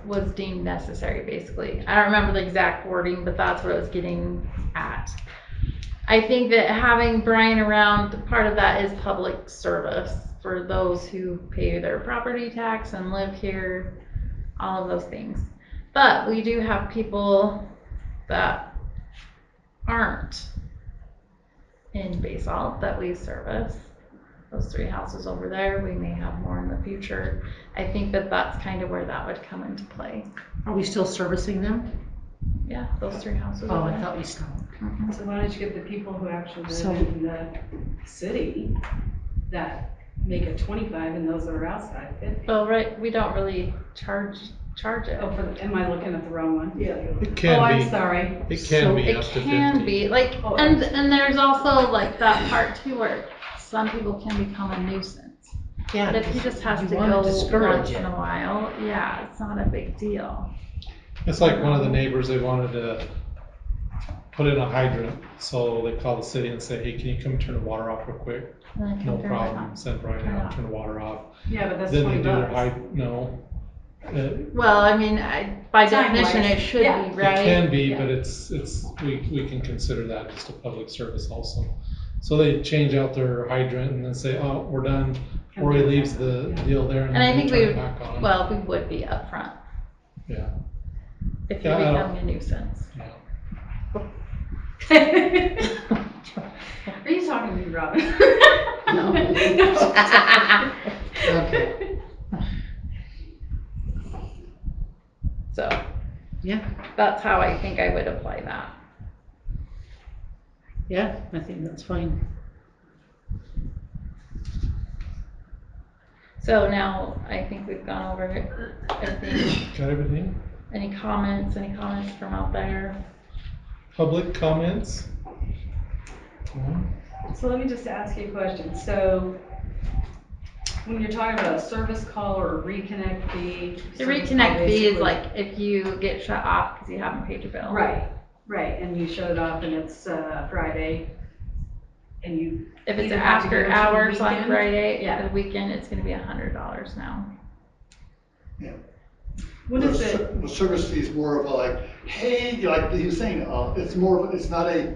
was deemed necessary, basically. I don't remember the exact wording, but that's what it was getting at. I think that having Brian around, part of that is public service for those who pay their property tax and live here, all of those things. But we do have people that aren't in Basalt that we service. Those 3 houses over there, we may have more in the future. I think that that's kind of where that would come into play. Are we still servicing them? Yeah, those 3 houses Oh, over I there. thought we stopped. So why don't you get the people who actually So- live in the city that make it 25 and those that are outside 50? Well, right, we don't really charge it. Oh, am I looking at the wrong one? Yeah. It Oh, can I'm be, sorry. it So can be it up to 50. can be, like, Oh, and there's also like that part too where some people can become a nuisance. Yeah. But if he just has you to wanna go discourage once it. in a while, yeah, it's not a big deal. It's like one of the neighbors, they wanted to put in a hydrant, so they called the city and said, hey, can you come turn the water off real quick? And then No come turn it problem, on. send Brian Turn it out, on. turn the water off. Yeah, but that's Then they 20 do their bucks. no. Well, I mean, by Time definition, wise, it should yeah. be, It right? can be, Yeah. but we can consider that just a public service also. So they change out their hydrant and then say, oh, we're done, or he leaves the deal there and And I then they think turn we, it back on. well, we would be upfront Yeah, if you're Yeah, I don't- becoming a nuisance. yeah. Are you talking to me, Robin? No. Okay. So, Yeah, that's how I think I would apply that. yeah, I think that's fine. So now, I think we've gone over everything. Got everything? Any comments from out there? Public comments? No? So let me just ask you a question. So when you're talking about a service call or a reconnect fee. The service call reconnect fee is basically- like if you get shut off because you haven't paid your bill. Right, and you shut it off and it's Friday and you. If it's either have to go after to the hours on weekend- Friday, Yeah. the weekend, it's gonna be $100 now. What is it? The service fee is more of a like, hey, like he was saying, it's more of, it's not a,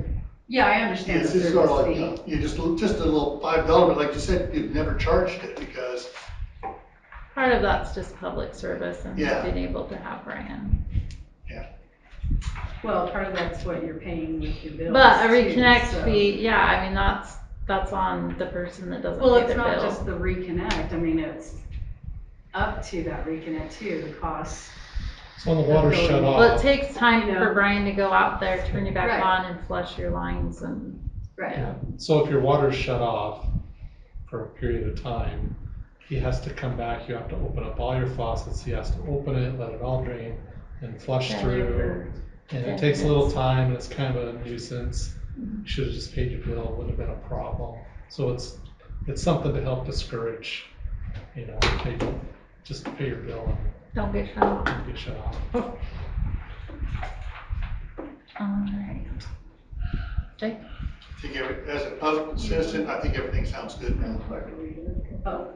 Yeah, I understand the it's just sort of service like, fee. you just a little $5, but like you said, you've never charged it because, Part of that's just public service and Yeah. being able to have Brian. Well, part of that's what you're paying with your bills. But a too, reconnect so- fee, yeah, I mean, that's on the person that doesn't Well, pay it's their not bill. just the reconnect, I mean, it's up to that reconnect too, the cost. So when the water's shut Well, it off, takes time You know. for Brian to go out there, turn you back Right. on and flush your lines and, Right. yeah. so if your water's shut off for a period of time, he has to come back, you have to open up all your faucets, he has to open it, let it all drain, and flush Yeah, through. And it 10 takes a little minutes. time, and it's kind of a nuisance. You should have just paid your bill, it wouldn't have been a problem. So it's something to help discourage, people, just pay your bill Don't get shut off. and get shut off. Alright. Jake? I think as a public citizen, I think everything sounds good now. Oh,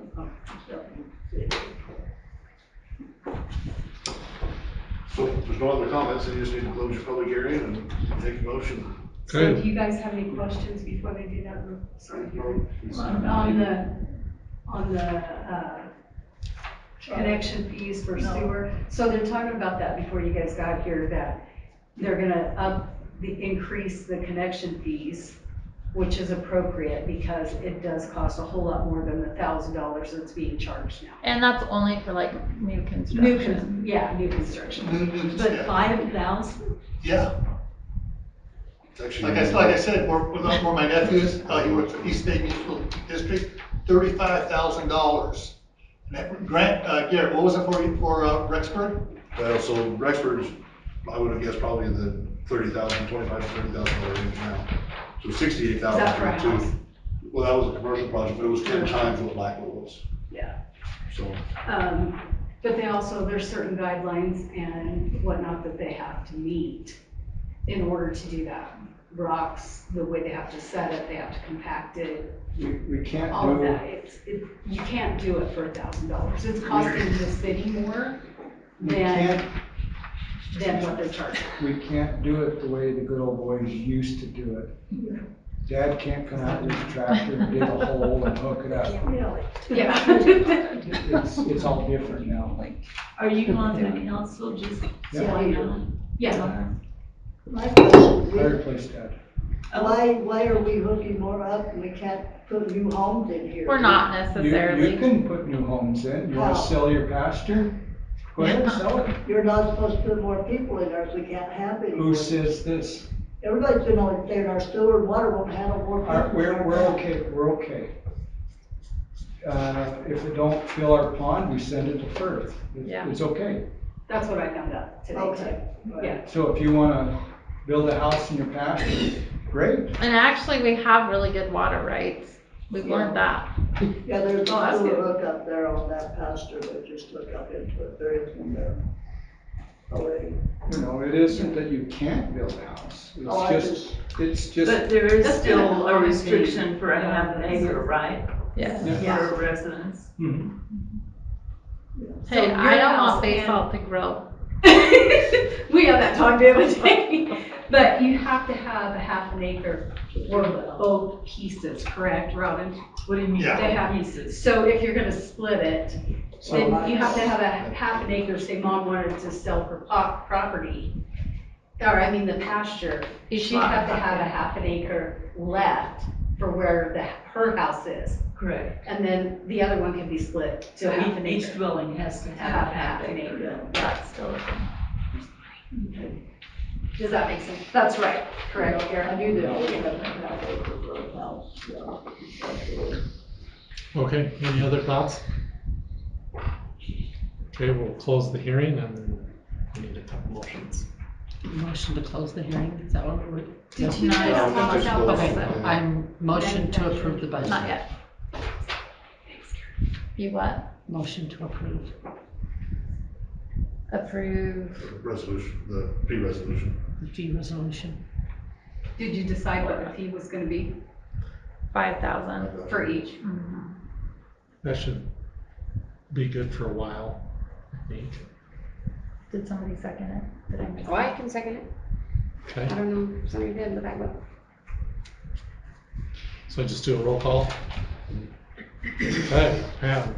So if there's no other comments, then you just need to close your public hearing and take a motion. so Good. do you guys have any questions before they do that? Sorry. On the connection fees for sewer. So they're talking about that before you guys got here, that they're gonna increase the connection fees, which is appropriate because it does cost a whole lot more than the $1,000 that's being charged now. And that's only for like new construction. New construction. But But 5,000? Yeah, It's actually. like I said, where my nephew is, he works for East State Municipal District, $35,000. And that grant, Garrett, what was it for Rexburg? Well, so Rexford's, I would have guessed probably in the $30,000, $25,000 to $30,000 range now. So 68,000 Is that for a for house? two. Well, that was a commercial project, but it was 10 times what Blackwell was. Yeah. So, But there's certain guidelines and whatnot that they have to meet in order to do that. Rocks, the way they have to set it, they have to compact it, We can't all of do, that. You can't do it for $1,000. It's costing the city more we than can't, what they're charging. we can't do it the way the good old boys used to do it. Dad can't come out with a tractor and dig a hole and hook it up. Yeah. It's all different now. Are you on the council, just so Yeah. I know? Yeah. My question I is, replaced Dad. why are we hooking more up and we can't put new homes in here? We're not You necessarily. can put new homes in. You wanna How? sell your pasture? Go ahead and sell it. You're not supposed to put more people in there if we can't have it. Who says this? Everybody's been on, saying our sewer and water won't handle more people. We're okay. If it don't fill our pond, we send it to Firth. Yeah. It's okay. That's what I found out today Okay. too. Yeah. So if you wanna build a house in your pasture, great. And actually, we have really good water rights. We've learned that. Yeah, there's Oh, that's a sewer good. hookup there on that pasture, but just hook up into it, there is one there already. You know, it isn't that you can't build a house. Oh, I It's just, But there is That's still been a a restriction for a half an Yeah. acre, right? Yes. Yeah. For residents. Mhm. So Hey, your I don't house want and- basalt to grow. We had that talk the other day. But you have to have a half an acre or both pieces, correct, Robin? What do you mean? Yeah. They have pieces. So if you're gonna split it, So then you have to have a half an acre, say mom wanted to sell her property. Or I mean the pasture, Each she'd lot. have to have a half an acre left for where her house is. Correct. And then the other one can be split to So half an each acre. dwelling has to have a half an acre. That's still a thing. Does that make sense? That's right, correct, I Garrett? knew that we had a half acre for a house, yeah. Okay, any other thoughts? Okay, we'll close the hearing and we need a couple motions. Motion to close the hearing, is that what we're? Did you guys No, talk just about close Okay, that? I'm motion to approve the budget. Not yet. You what? Motion to approve. Approve. Resolution, the pre-resolution. The fee resolution. Did you decide what the fee was gonna be 5,000. for each? Mhm. That should be good for a while, I think. Did somebody second it? Did I miss Oh, I it? can second it. Okay, I don't know, somebody did in the back up. so just do a roll call. Okay, Pam?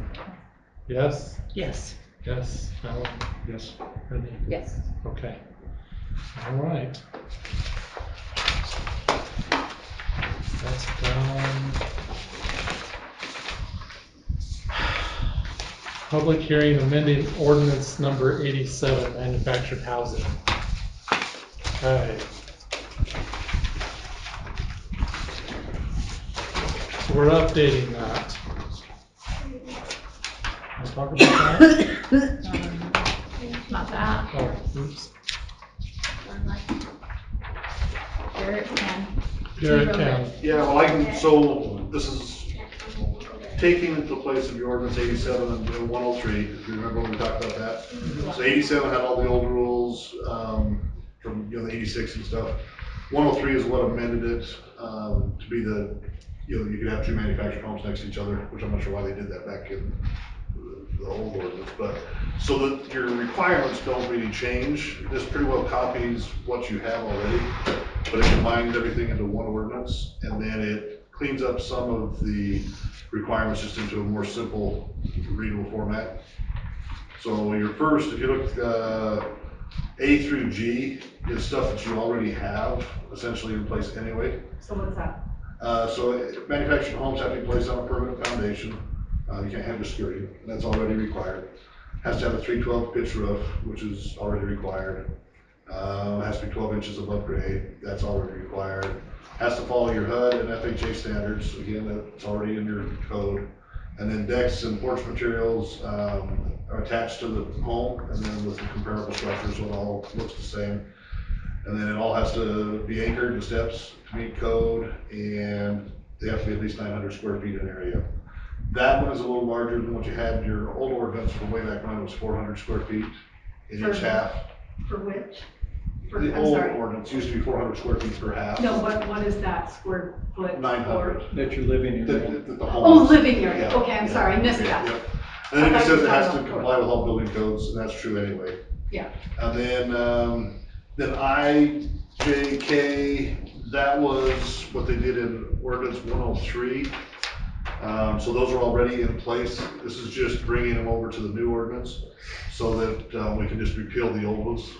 Yes? Yes. Yes, Alan? yes. Randy? Yes. Okay. All right. That's done. Public hearing amending ordinance number 87, manufactured housing. Okay. So we're updating that. Want to talk about that? Not that. Oh, oops. Garrett can. Garrett can. Yeah, well, I can, so this is taking the place of the ordinance 87 and 103, if you remember when we talked about that. So 87 had all the old rules, from, the 86 and stuff. 103 is what amended it, to be the, you could have two manufactured homes next to each other, which I'm not sure why they did that back in the old ordinance, but, so that your requirements don't really change. This pretty well copies what you have already, but it combines everything into one ordinance, and then it cleans up some of the requirements just into a more simple, readable format. So your first, if you look, A through G is stuff that you already have essentially in place anyway. So what's that? So manufactured homes have to be placed on a permanent foundation. You can't have just skirting, that's already required. Has to have a 312 pitch roof, which is already required. Has to be 12 inches above grade, that's already required. Has to follow your HUD and FHA standards, again, that's already in your code. And then decks and porch materials are attached to the home, and then with the comparable structures, so it all looks the same. And then it all has to be anchored, the steps to meet code, and they have to be at least 900 square feet in area. That one is a little larger than what you had in your old ordinance from way back when. It was 400 square feet in each half. For which? The I'm old sorry. ordinance used to be 400 square feet per half. No, what is that square foot? 900. That you're living in. The Oh, homes. living area, Yeah, okay, I'm yeah, sorry, I missed yeah, that. yeah. And then I it thought says you it were has talking to about comply with all building codes, and that's true anyway. Yeah. And then I, J, K, that was what they did in ordinance 103. So those are already in place. This is just bringing them over to the new ordinance so that we can just repeal the old ones.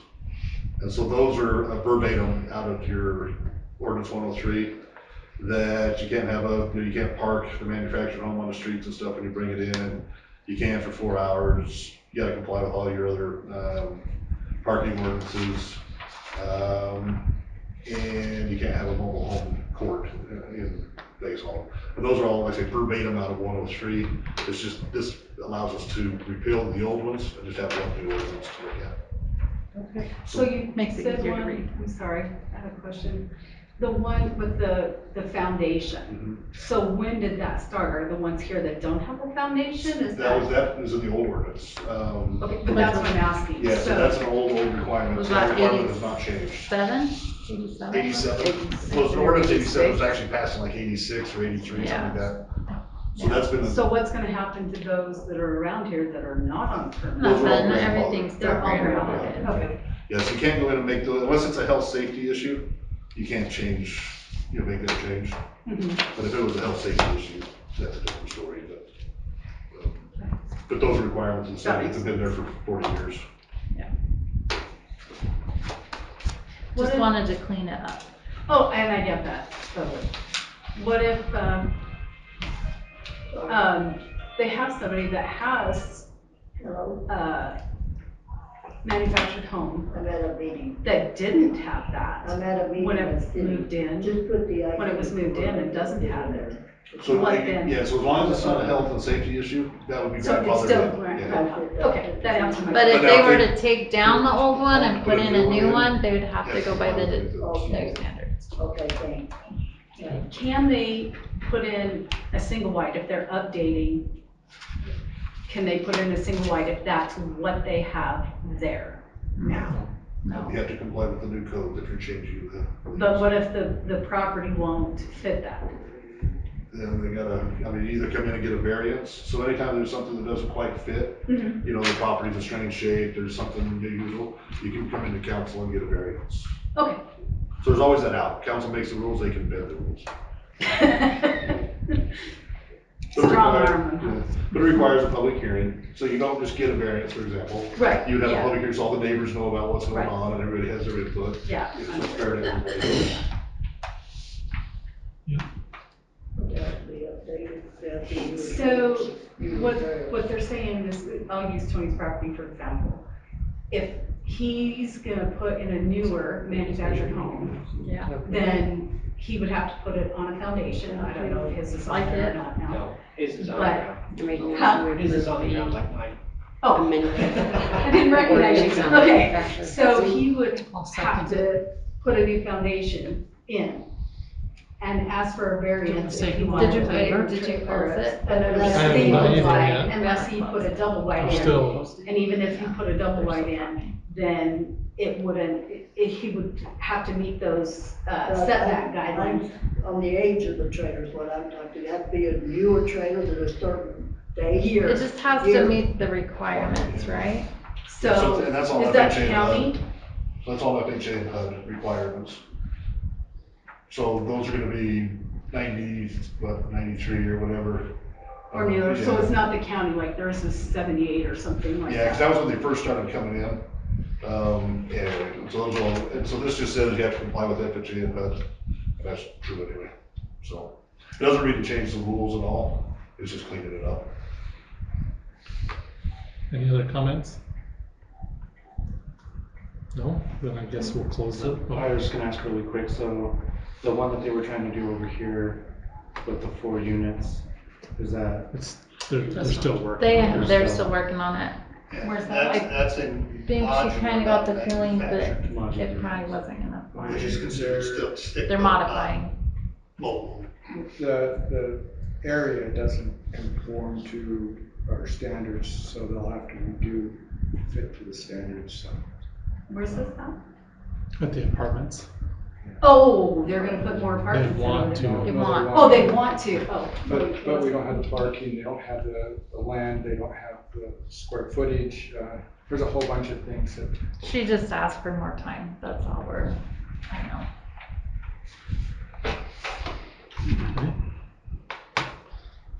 And so those are verbatim out of your ordinance 103, that you can't have you can't park the manufactured home on the streets and stuff when you bring it in. You can for 4 hours. You gotta comply with all your other parking ordinances. And you can't have a mobile home court in Base Hall. And those are all, like I say, verbatim out of 103. It's just, this allows us to repeal the old ones and just have one new ordinance to look at. Okay, so you Makes it said easier to one, read. I'm sorry, I have a question. The one with the foundation, so when did that start? Are the ones here that don't have a foundation, is that? That was in the old ordinance. Okay, but that's what I'm asking, Yeah, so that's an old requirement. Was So that that requirement has not changed. 87? 87. Well, the ordinance 87 was actually passed in like 86 or 83, something like that. So that's been, So what's gonna happen to those that are around here that are not on permit? Those are all Nothing, grandfathered. everything's still They're all grandfathered. Okay, yes, you can't go in and make those, unless it's a health safety issue, you can't change, make that change. Mhm. But if it was a health safety issue, that's a different story, but those requirements and stuff, have been there for 40 years. What Just if- wanted to clean it up. Oh, and I get that, totally. What if, they have somebody that has Hello, manufactured home I'm at a meeting. that didn't have that I'm at a meeting. when it in the city. moved in, Just put the. when it was moved in and doesn't have it. So, What then? yeah, so as long as it's not a health and safety issue, that would be So it's grandfathered still in. Yeah. grandfathered. Okay, that answers my But if But they now were they- to take down the old one and put in a new in. one, they would have to Yes, go by the comply with new standards. Okay, thanks. Can they put in a single wide if they're updating? Can they put in a single wide if that's what they have there now? No. You have to comply with the new code if you're changing the. But what if the property won't fit that? Then they gotta, either come in and get a variance. So anytime there's something that doesn't quite fit, Mhm. the property's a strange shape, there's something unusual, you can come into council and get a variance. Okay. So there's always that out. Council makes the rules, they can bend the rules. But it strong requires- arm them. But it requires a public hearing, so you don't just get a variance, for example. Right, You would have a yeah. public hearing, so all the neighbors know about what's going Right. on, and everybody has their input. Yeah. It's so fair to everybody. Would that be updated? That be- So what they're saying is, I'll use Tony's property for example. If he's gonna put in a newer manufactured home, Yeah. then he would have to put it on a foundation. I don't know if his is on Like there or it. not now. No, his is on But- the ground. I'm making Huh? a His is on the ground like mine. Oh, amendment. I didn't recognize you. Ordinance on Okay, manufactured so housing. he would I'll have second it. to put a new foundation in and ask for a variance if he Did wanted you- to put a wait, did you close it? another I haven't single done anything wide, yet. unless he put a double wide I'm in. still, And even if he put a double wide in, then it wouldn't, he would have to meet those setback guidelines. On the age of the trailers, what I'm talking, that'd be a newer trailer that a certain day here. It just has to meet the requirements, right? So, And that's all is I've that been saying, county? So that's all FHA and HUD requirements. So those are gonna be 93 or whatever. Or newer, so Yeah. it's not the county, like theirs is 78 or something like Yeah, because that. that was when they first started coming in. Anyway, so those all, and so this just says you have to comply with FHA and HUD, and that's true anyway. So, it doesn't really change the rules at all, it's just cleaning it up. any other comments? No? Then I guess we'll close it. I was gonna ask really quick, so the one that they were trying to do over here with the 4 units, is that, They're still working. They're still working on it. Yeah, Where's that? That's in. I think she kinda got the feeling that manufactured, it probably wasn't enough. Which is considered still stick. They're modifying. Mobile. The area doesn't conform to our standards, so they'll have to redo, fit to the standards, so. Where's this at? At the apartments. Oh, they're gonna put more They apartments in. want They to. want. Oh, they want to, oh. But we don't have the parking, they don't have the land, they don't have the square footage, there's a whole bunch of things that. She just asked for more time, that's all I know.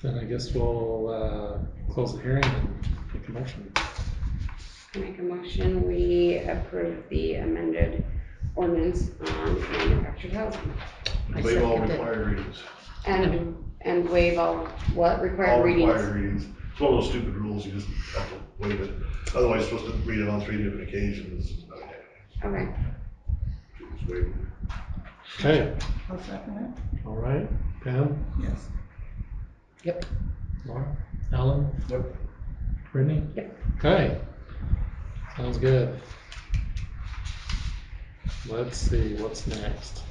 Then I guess we'll close the hearing and make a motion. I make a motion, we approve the amended ordinance on manufactured housing. Waive all second it. required readings. And waive all, what, All required readings? required readings. It's one of those stupid rules, you just have to waive it. Otherwise, you're supposed to read it on 3 different occasions. Okay. Just waive it. Okay, I'll second all right. Pam? Yes. Yep. Laura? Alan? Yep. Brittany? Yep. Okay. Sounds good. Let's see, what's next?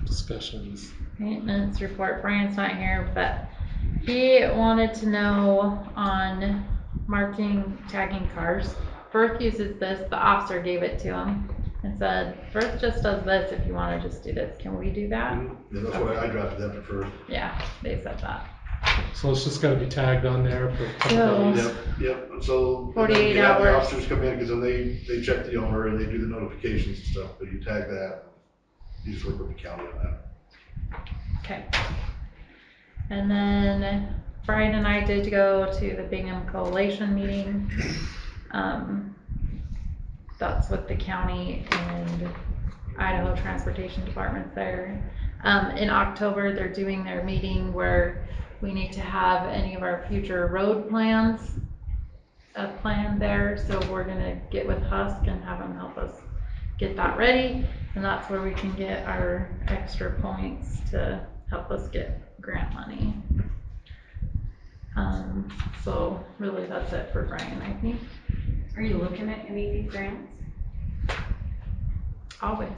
Discussions. Maintenance report, Brian's not here, but he wanted to know on marking, tagging cars. Firth uses this, the officer gave it to him and said, Firth just does this if you wanna just do this, can we do that? Yeah, that's why I drafted that at first. Yeah, they said that. So it's just gotta be tagged on there for a couple So- days. Yep, so. 48 you have the hours. officers come in, because then they check the owner and they do the notifications and stuff, but you tag that. You just work with the county on that. Okay. And then Brian and I did go to the Bingham Coalition meeting. That's with the county and Idaho Transportation Department there. In October, they're doing their meeting where we need to have any of our future road plans planned there. So we're gonna get with Husk and have them help us get that ready. And that's where we can get our extra points to help us get grant money. So really that's it for Brian, I think. Are you looking at any new grants? Always.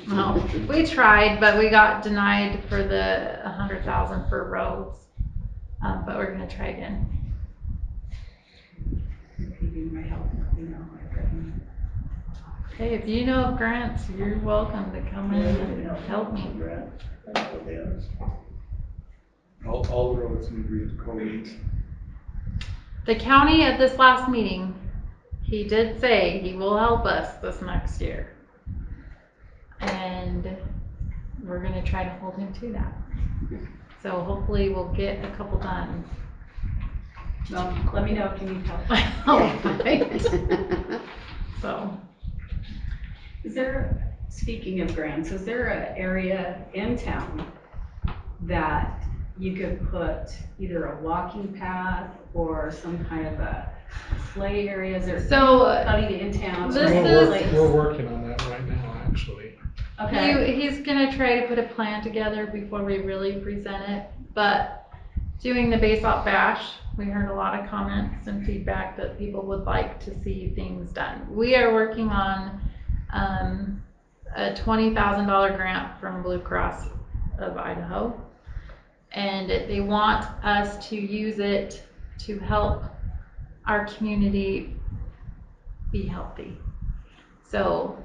No, we tried, but we got denied for the 100,000 for roads. But we're gonna try again. If you need my help, you know, I've written. Hey, if you know of grants, you're welcome to come in and help me. All the roads need re-coded. The county at this last meeting, he did say he will help us this next year. And we're gonna try to hold him to that. So hopefully we'll get a couple done. Well, let me know if you need help. So, Is there, speaking of grants, is there an area in town that you could put either a walking path or some kind of a play area? Is there So, anybody in town? this We're working on that right now, actually. Okay. he's gonna try to put a plan together before we really present it, but doing the Basalt Bash, we heard a lot of comments and feedback that people would like to see things done. We are working on, a $20,000 grant from Blue Cross of Idaho. And they want us to use it to help our community be healthy. So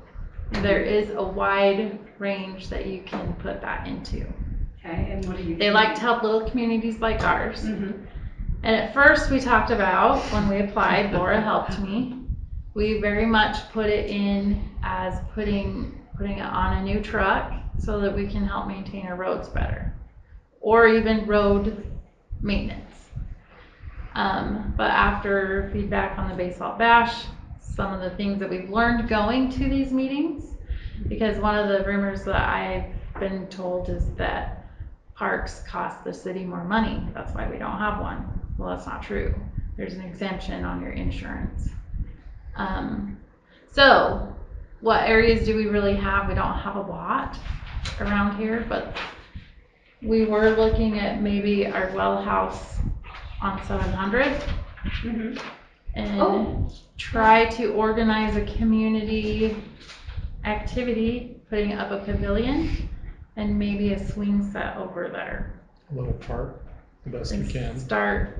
there is a wide range that you can put that into. Okay, and what do you? They like to help little communities like ours. Mhm. And at first we talked about, when we applied, Laura helped me, we very much put it in as putting it on a new truck so that we can help maintain our roads better. Or even road maintenance. But after feedback on the Basalt Bash, some of the things that we've learned going to these meetings, because one of the rumors that I've been told is that parks cost the city more money. That's why we don't have one. Well, that's not true. There's an exemption on your insurance. So what areas do we really have? We don't have a lot around here, but we were looking at maybe our well house on 700 and try to organize a community activity, putting up a pavilion and maybe a swing set over there. A little part, the best we can. Start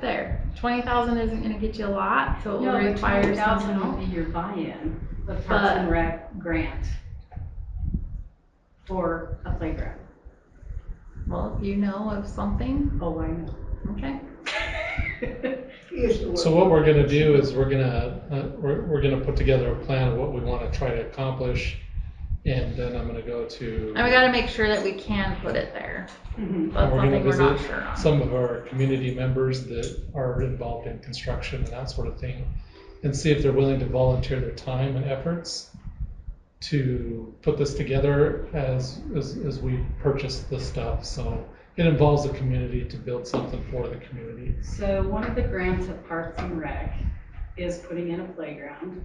there. 20,000 isn't going to get you a lot, so it will No, but require some 20,000 help. would be your buy-in, the Parks and Rec grant for a playground. Well, if you know of something, Oh, I know. okay. So what we're gonna do is we're gonna put together a plan of what we wanna try to accomplish. And then I'm gonna go to. And we gotta make sure that we can put it there. Mhm. That's We're gonna something we're not visit sure on. some of our community members that are involved in construction and that sort of thing, and see if they're willing to volunteer their time and efforts to put this together as we purchase the stuff. So it involves the community to build something for the community. So one of the grants at Parks and Rec is putting in a playground.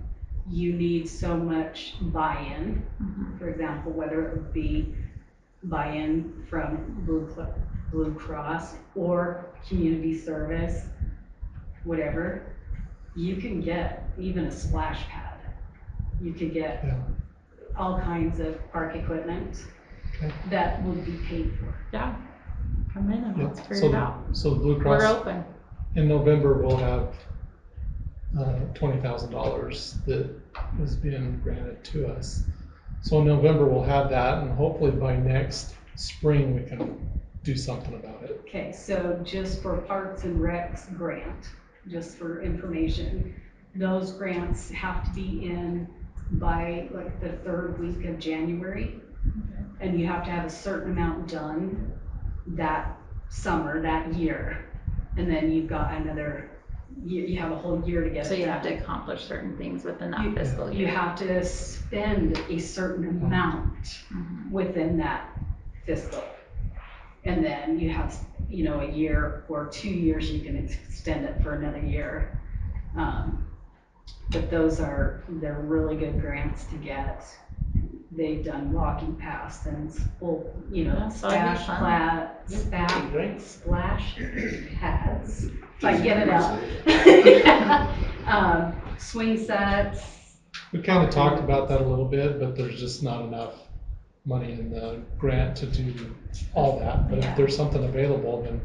You need so much buy-in, for example, whether it would be buy-in from Blue Cross or community service, whatever. You can get even a splash pad. You could get all kinds of park equipment that would be paid for. Yeah, come in and let's figure So, it out. so Blue Cross. We're open. In November, we'll have $20,000 that is being granted to us. So in November, we'll have that, and hopefully by next spring, we can do something about it. Okay, so just for Parks and Recs grant, just for information, those grants have to be in by like the third week of January. And you have to have a certain amount done that summer, that year. And then you've got another, you have a whole year to get it So you done. have to accomplish certain things within that fiscal year. You have to spend a certain amount within that fiscal. And then you have, a year or 2 years, you can extend it for another year. But they're really good grants to get. They've done walking paths and, splash pads, if I get it out. Swing sets. We kind of talked about that a little bit, but there's just not enough money in the grant to do all that. But if there's something available, then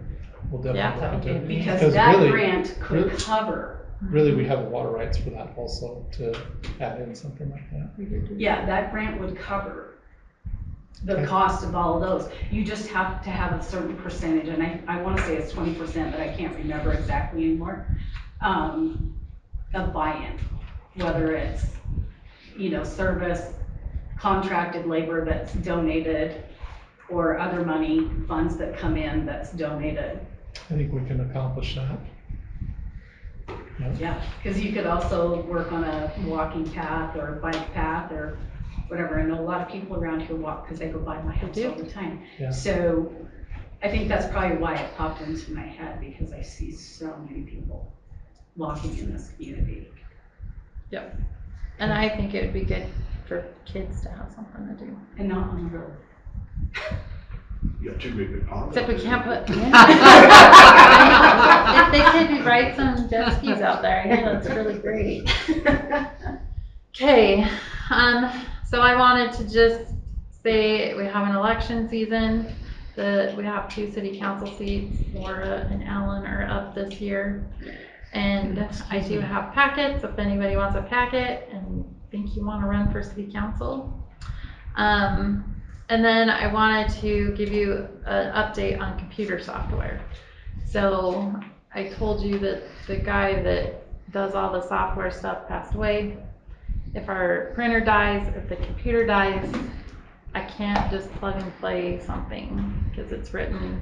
we'll definitely do it. Because that really, grant could cover. Really, we have the water rights for that also, to add in something like that. Yeah, that grant would cover the cost of all of those. You just have to have a certain percentage, and I want to say it's 20%, but I can't remember exactly anymore, of buy-in, whether it's, service, contracted labor that's donated, or other money, funds that come in that's donated. I think we can accomplish that. Yeah, because you could also work on a walking path or a bike path or whatever. I know a lot of people around here walk because they go by my house all the time. Yeah. So I think that's probably why it popped into my head, because I see so many people walking in this community. And I think it would be good for kids to have something to do. And not on the road. You got two big ponds. Except we can't put, if they could ride some jet skis out there, yeah, that's really great. Okay, so I wanted to just say we have an election season, we have 2 city council seats, Laura and Alan are up this year. And I do have packets, if anybody wants a packet and think you want to run for city council. And then I wanted to give you an update on computer software. So I told you that the guy that does all the software stuff passed away. If our printer dies, if the computer dies, I can't just plug and play something because it's written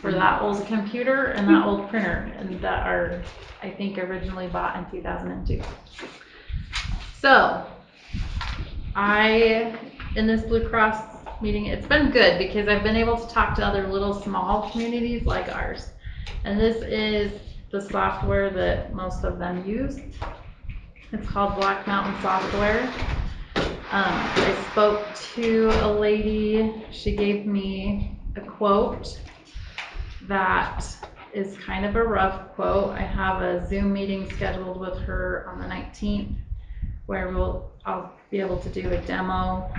for that old computer and that old printer, and that are, I think, originally bought in 2002. So in this Blue Cross meeting, it's been good because I've been able to talk to other little small communities like ours. And this is the software that most of them use. It's called Black Mountain Software. I spoke to a lady, she gave me a quote that is kind of a rough quote. I have a Zoom meeting scheduled with her on the 19th where I'll be able to do a demo,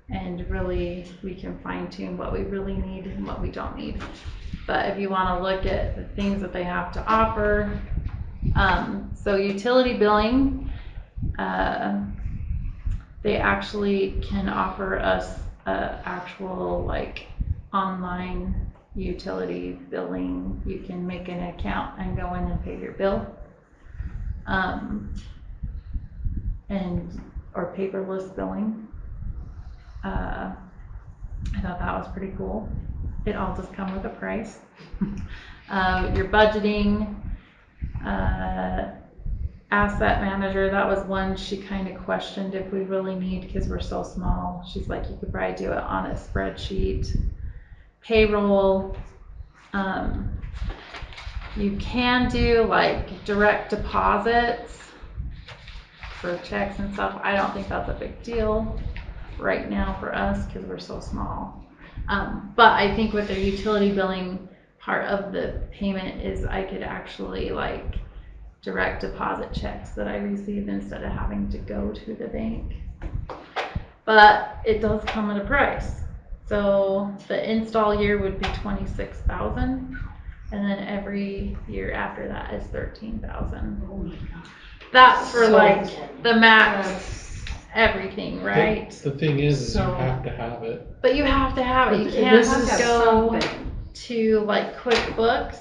and really we can fine tune what we really need and what we don't need. But if you want to look at the things that they have to offer, so utility billing, they actually can offer us actual like online utility billing. You can make an account and go in and pay your bill, or paperless billing. I thought that was pretty cool. It all just comes with a price. Your budgeting, asset manager, that was one she kind of questioned if we really need because we're so small. She's like, you could probably do it on a spreadsheet. Payroll, you can do like direct deposits for checks and stuff. I don't think that's a big deal right now for us because we're so small. But I think with their utility billing, part of the payment is I could actually like direct deposit checks that I receive instead of having to go to the bank. But it does come at a price. So the install year would be $26,000, and then every year after that is $13,000. Oh my God. That's for So like the max everything, right? The thing is So- you have to have it. But you have to have it. You But can't this just is go something. to like QuickBooks.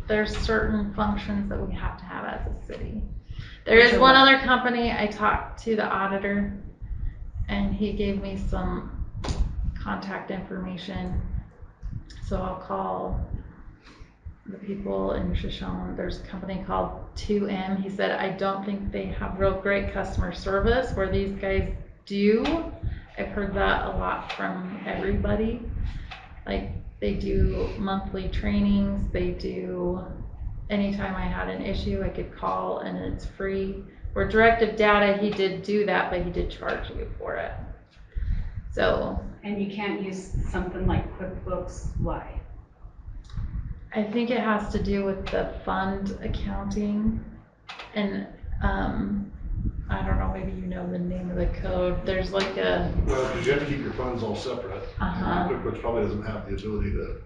There's certain functions that we have to have as a city. There is one other company, I talked to the auditor and he gave me some contact information. So I'll call the people in Shoshone. There's a company called 2M. He said, I don't think they have real great customer service where these guys do. I've heard that a lot from everybody. Like, they do monthly trainings, they do, anytime I had an issue, I could call and it's free. For directive data, he did do that, but he did charge you for it. So. And you can't use something like QuickBooks, why? I think it has to do with the fund accounting and, I don't know, maybe you know the name of the code. There's like a. Well, because you have to keep your funds all separate. Uh-huh. And QuickBooks probably doesn't have the ability to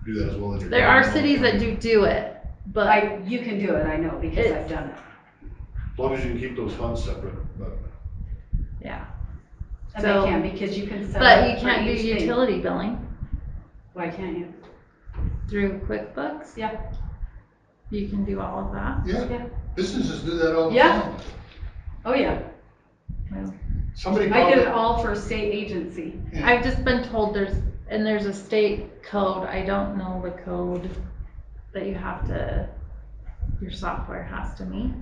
do that as well as your. There are cities that do it, but. You can do it, I know, because I've done it. As long as you can keep those funds separate, but. Yeah. And So- they can, because you can set But up you for can't do each thing. utility billing Why can't you? through QuickBooks. Yeah. You can do all of that. Yeah, Yeah. businesses do that all the Yeah. time. Oh, yeah. Well, Somebody I called did it. it all for a state agency. I've just been told there's a state code, I don't know the code that you have to, your software has to meet.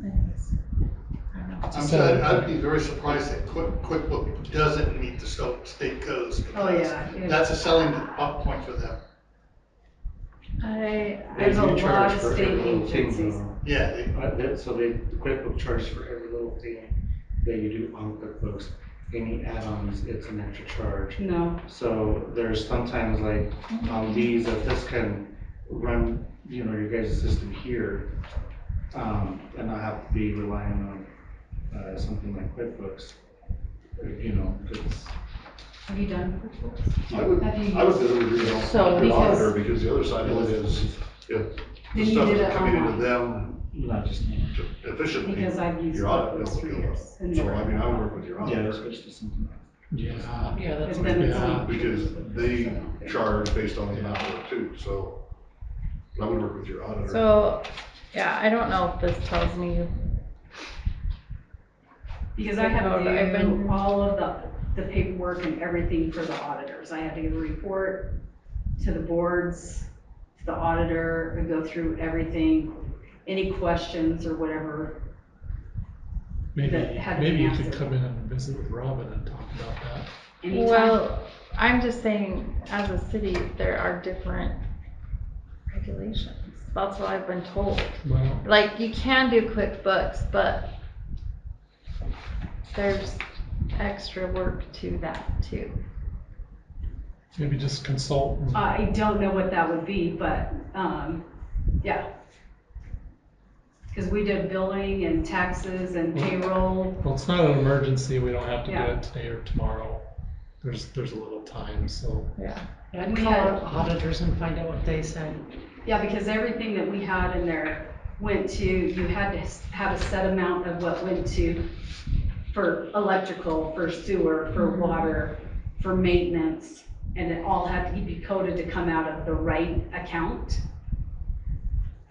Anyways, I don't know. I'm sorry, I'd be very surprised that QuickBook doesn't meet the state codes. Oh, yeah. That's a selling point for them. There's a They do charge lot of for state every little thing, agencies. though. Yeah, So the QuickBooks charges for every little thing that you do on QuickBooks. Any add-ons, it's an extra charge. No, So there's sometimes like on these, if this can run, your guys' system here, and not have to be relying on, something like QuickBooks, because. have you done QuickBooks? I would, Have you I would used- visit with your So your auditor, because the other side of it is, if Then the you stuff did is it coming into online. them Not just me. efficiently, Because I've used your audit bill QuickBooks will for go years. up. and So, never- I mean, I would work with your Yeah, auditor. let's switch to something else. Yeah, Yeah, that's And then it's Yeah. like- Because they charge based on the amount of work too, so I would work with your auditor. So, yeah, I don't know if this tells me, Because I have I've to do been- all of the paperwork and everything for the auditors. I have to give a report to the boards, to the auditor, and go through everything, any questions or whatever. maybe, That had to be maybe you could answered. come in and visit with Robin and talk about that. Anytime. well, I'm just saying, as a city, there are different regulations. That's what I've been told. Well, Like, you can do QuickBooks, but there's extra work to that too. maybe just consult. and- I don't know what that would be, but, yeah. Because we did billing and taxes and payroll. Well, it's not an emergency, we don't have to do Yeah. it today or tomorrow. There's a little time, so. Yeah. I'd We call had- our auditors and find out what they said. Yeah, because everything that we had in there went to, you had to have a set amount of what went to for electrical, for sewer, for water, for maintenance, and it all had to be coded to come out of the right account.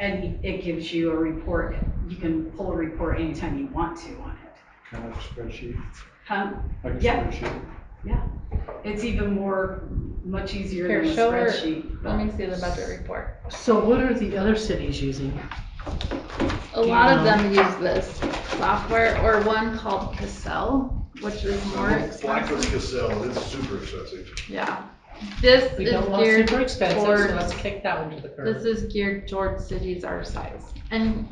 And it gives you a report, you can pull a report anytime you want to on it. Kind of like a spreadsheet, like a Yeah. spreadsheet. It's even much easier Here, than a show her, spreadsheet. let me see the budget report. So what are the other cities using? A lot of them use this software or one called Cassell, which is more Blacklist expensive. Cassell, it's super expensive. Yeah. This We is don't want geared super expensive, so towards, let's kick that one to the this curb. is geared towards cities our size. And,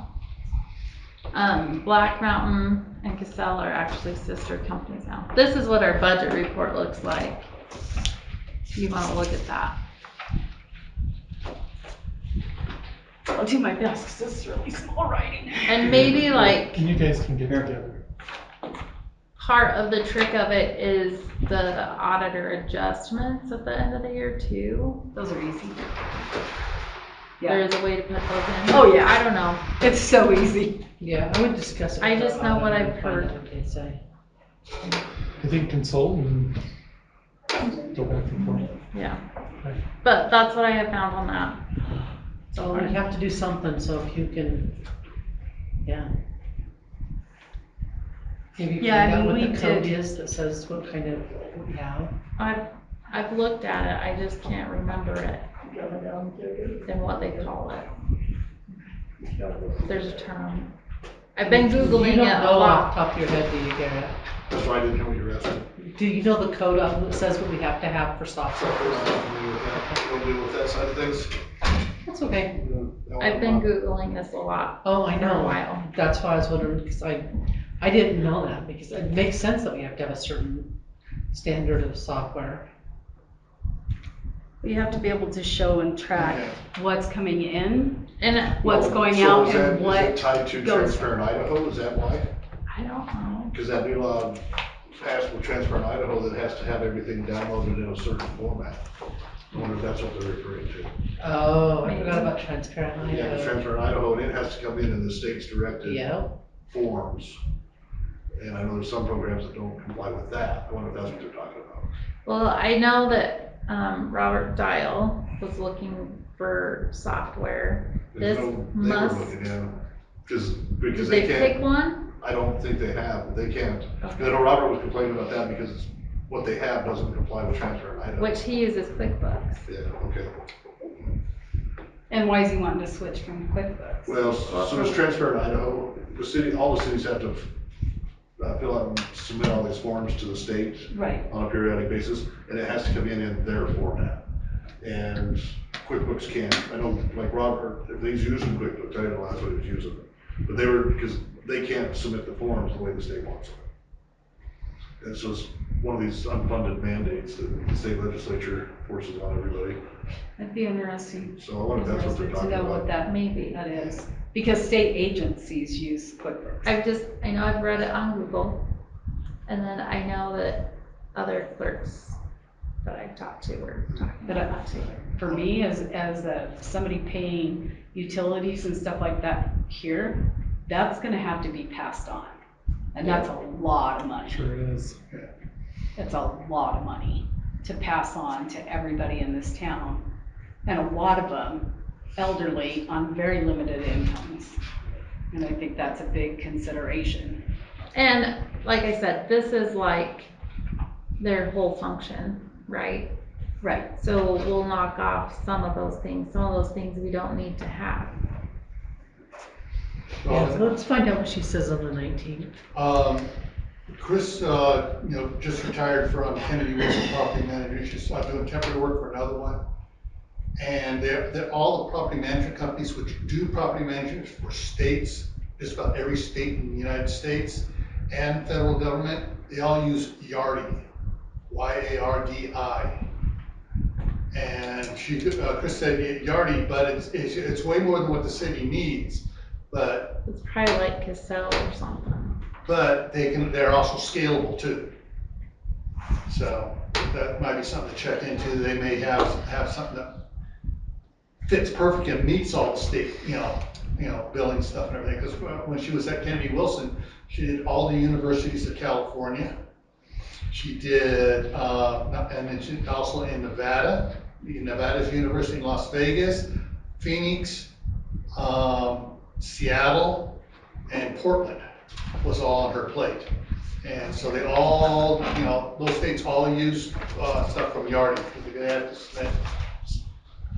Black Mountain and Cassell are actually sister companies now. This is what our budget report looks like. If you wanna look at that. I'll do my best, because this is really small writing. And maybe like, And you guys can get together. part of the trick of it is the auditor adjustments at the end of the year too. Those are easy. There Yeah, is a way to put those in. Oh, yeah. I don't know. it's so easy. Yeah, I would discuss it. I with our just know what auditor I've and find heard. out what they say. I think consult and go back and forth. Yeah. Right. But that's what I have found on that. So we have to do something, so if you can, yeah. Maybe Yeah, I find out mean, what we the code did- is that says what kind of, what we have. I've looked at it, I just can't remember it and what they call it. There's a term. I've been Googling You it don't a know off lot. the top of your head, do you, Garrett? That's why I didn't know what you were asking. Do you know the code that says what we have to have for software? Don't deal with that side of things. That's okay. I've been Googling this a lot. Oh, I For a know. while. That's why I was wondering, because I didn't know that, because it makes sense that we have to have a certain standard of software. You have to be able to show and track what's coming in, And what's going So out, is that- and Is what it tied to goes- Transparent Idaho, is that why? I don't know. Because that new law passed with Transparent Idaho that has to have everything downloaded in a certain format. I wonder if that's what they're referring to. Oh, I forgot about transparent Yeah, because Idaho. Transparent Idaho, and it has to come in the state's directed Yeah, forms. And I know there's some programs that don't comply with that. I wonder if that's what they're talking about. Well, I know that, Robert Dial was looking for software. There's This no- they were must looking, yeah. because Did they they can't. pick one? I don't think they have, they can't. Okay. I know Robert was complaining about that because what they have doesn't comply with transfer in Idaho. Which he uses QuickBooks. Yeah, okay. And why is he wanting to switch from QuickBooks? Well, so it's transfer in Idaho, all the cities have to fill out and submit all these forms to the state Right. on a periodic basis, and it has to come in their format. And QuickBooks can't, I know, like Robert, if he's using QuickBooks, I didn't know that's what he was using. But because they can't submit the forms the way the state wants them. And so it's one of these unfunded mandates that the state legislature forces on everybody. That'd be interesting. So I wonder if that's what they're To talking know what about. that Maybe. that is, because state agencies use QuickBooks. I know I've read it on Google, and then I know that other clerks that I've talked to were talking But about that too. for me, as somebody paying utilities and stuff like that here, that's gonna have to be passed on. And that's a lot of money. Sure is. It's a lot of money to pass on to everybody in this town. And a lot of them elderly on very limited incomes. And I think that's a big consideration. And like I said, this is like their whole function, right? Right. So we'll knock off some of those things we don't need to have. Yeah, so let's find out what she says on the 19th. Chris, just retired from Kennedy Wilson Property Manager. She's doing temporary work for another one. And they're all the property management companies which do property management for states, just about every state in the United States and federal government, they all use Yardi, Y-A-R-D-I. And Chris said Yardi, but it's way more than what the city needs. But It's probably like Cassell or something. but they're also scalable too. So that might be something to check into. They may have something that fits perfect and meets all the state, billing stuff and everything. Because when she was at Kennedy Wilson, she did all the universities of California. She did, and then she also in Nevada, Nevada's University in Las Vegas, Phoenix, Seattle, and Portland was all on her plate. And so they all, those states all use stuff from Yardi, because they have to submit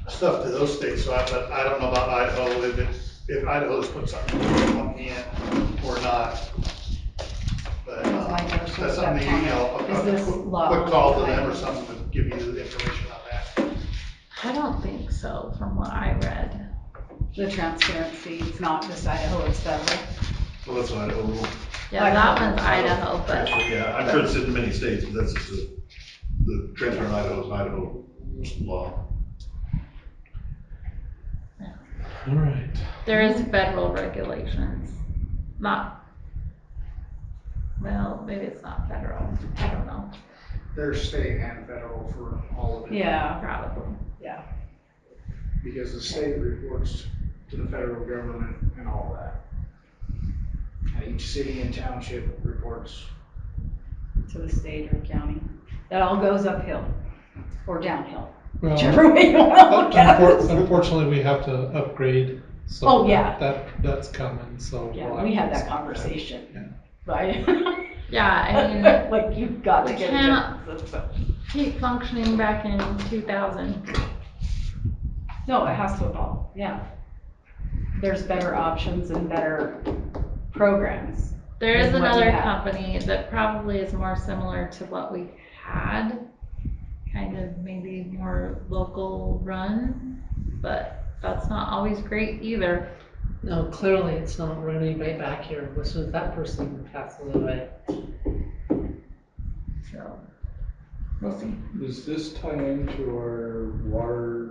stuff to those states. So but I don't know about Idaho, if Idaho's put something in or not. But that's something a quick call to them or something to give you the information on that. I don't think so, from what I read. The transparency, it's not just Idaho, it's federal. Well, that's what Idaho rule. Yeah, that one's Idaho, but Yeah, I'm sure it's in many states, but that's just the transfer in Idaho is an Idaho law. All right. there is federal regulations. Well, maybe it's not federal, I don't know, There's state and federal for all of it. Yeah, probably. Because the state reports to the federal government and all that. And each city and township reports. to the state or county. That all goes uphill or downhill, Well, whichever way you want to look at it. unfortunately, we have to upgrade. So Oh, yeah. That's coming, so. Yeah, we'll we have had to that conversation, Yeah. right? Yeah, I mean, Like, you've got to we get can't- it. keep functioning back in 2000. No, it has to evolve, yeah. There's better options and better programs. There is Is what you another have. company that probably is more similar to what we had, kind of maybe more local run, but that's not always great either. No, clearly it's not running right back here, which was that person passes away. So, we'll see. Does this tie into our water,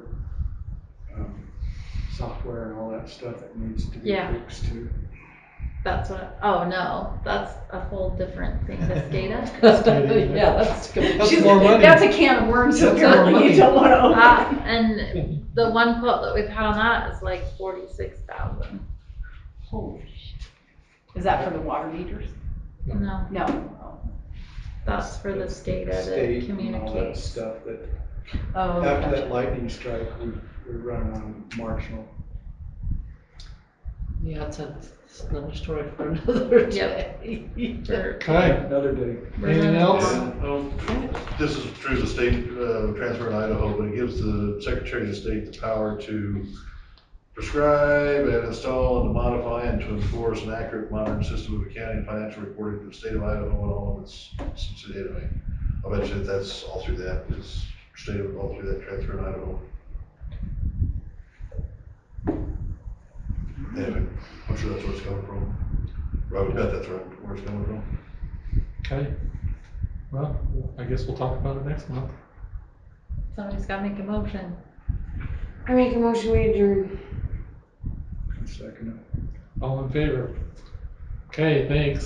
software and all that stuff that needs to be Yeah. fixed too? That's what, oh no, that's a whole different thing, this data. Yeah, that's good. That's more money. That's a can of worms, That's more apparently money. you don't want to open. And the one quote that we've had on that is like 46,000. Holy shit. Is that for the water meters? No, No. that's for this data that State and all that communicates. stuff that, Oh, after gotcha. that lightning strike, we run on marginal. Yeah, it's another story for another Yep. day. For- Okay, Another day. anything else? This is through the state, transfer in Idaho, but it gives the Secretary of State the power to prescribe and install and to modify and to enforce an accurate modern system of accounting and financial reporting for the state of Idaho and all of its subsidiaries. I'll bet you that's all through that, it's stated all through that transfer in Idaho. Anyway, I'm sure that's where it's coming from. Or I would bet that's where it's coming from. Okay. Well, I guess we'll talk about it next month. Somebody's gotta make a motion. I make a motion, we adjourn. Second. All in favor? Okay, thanks.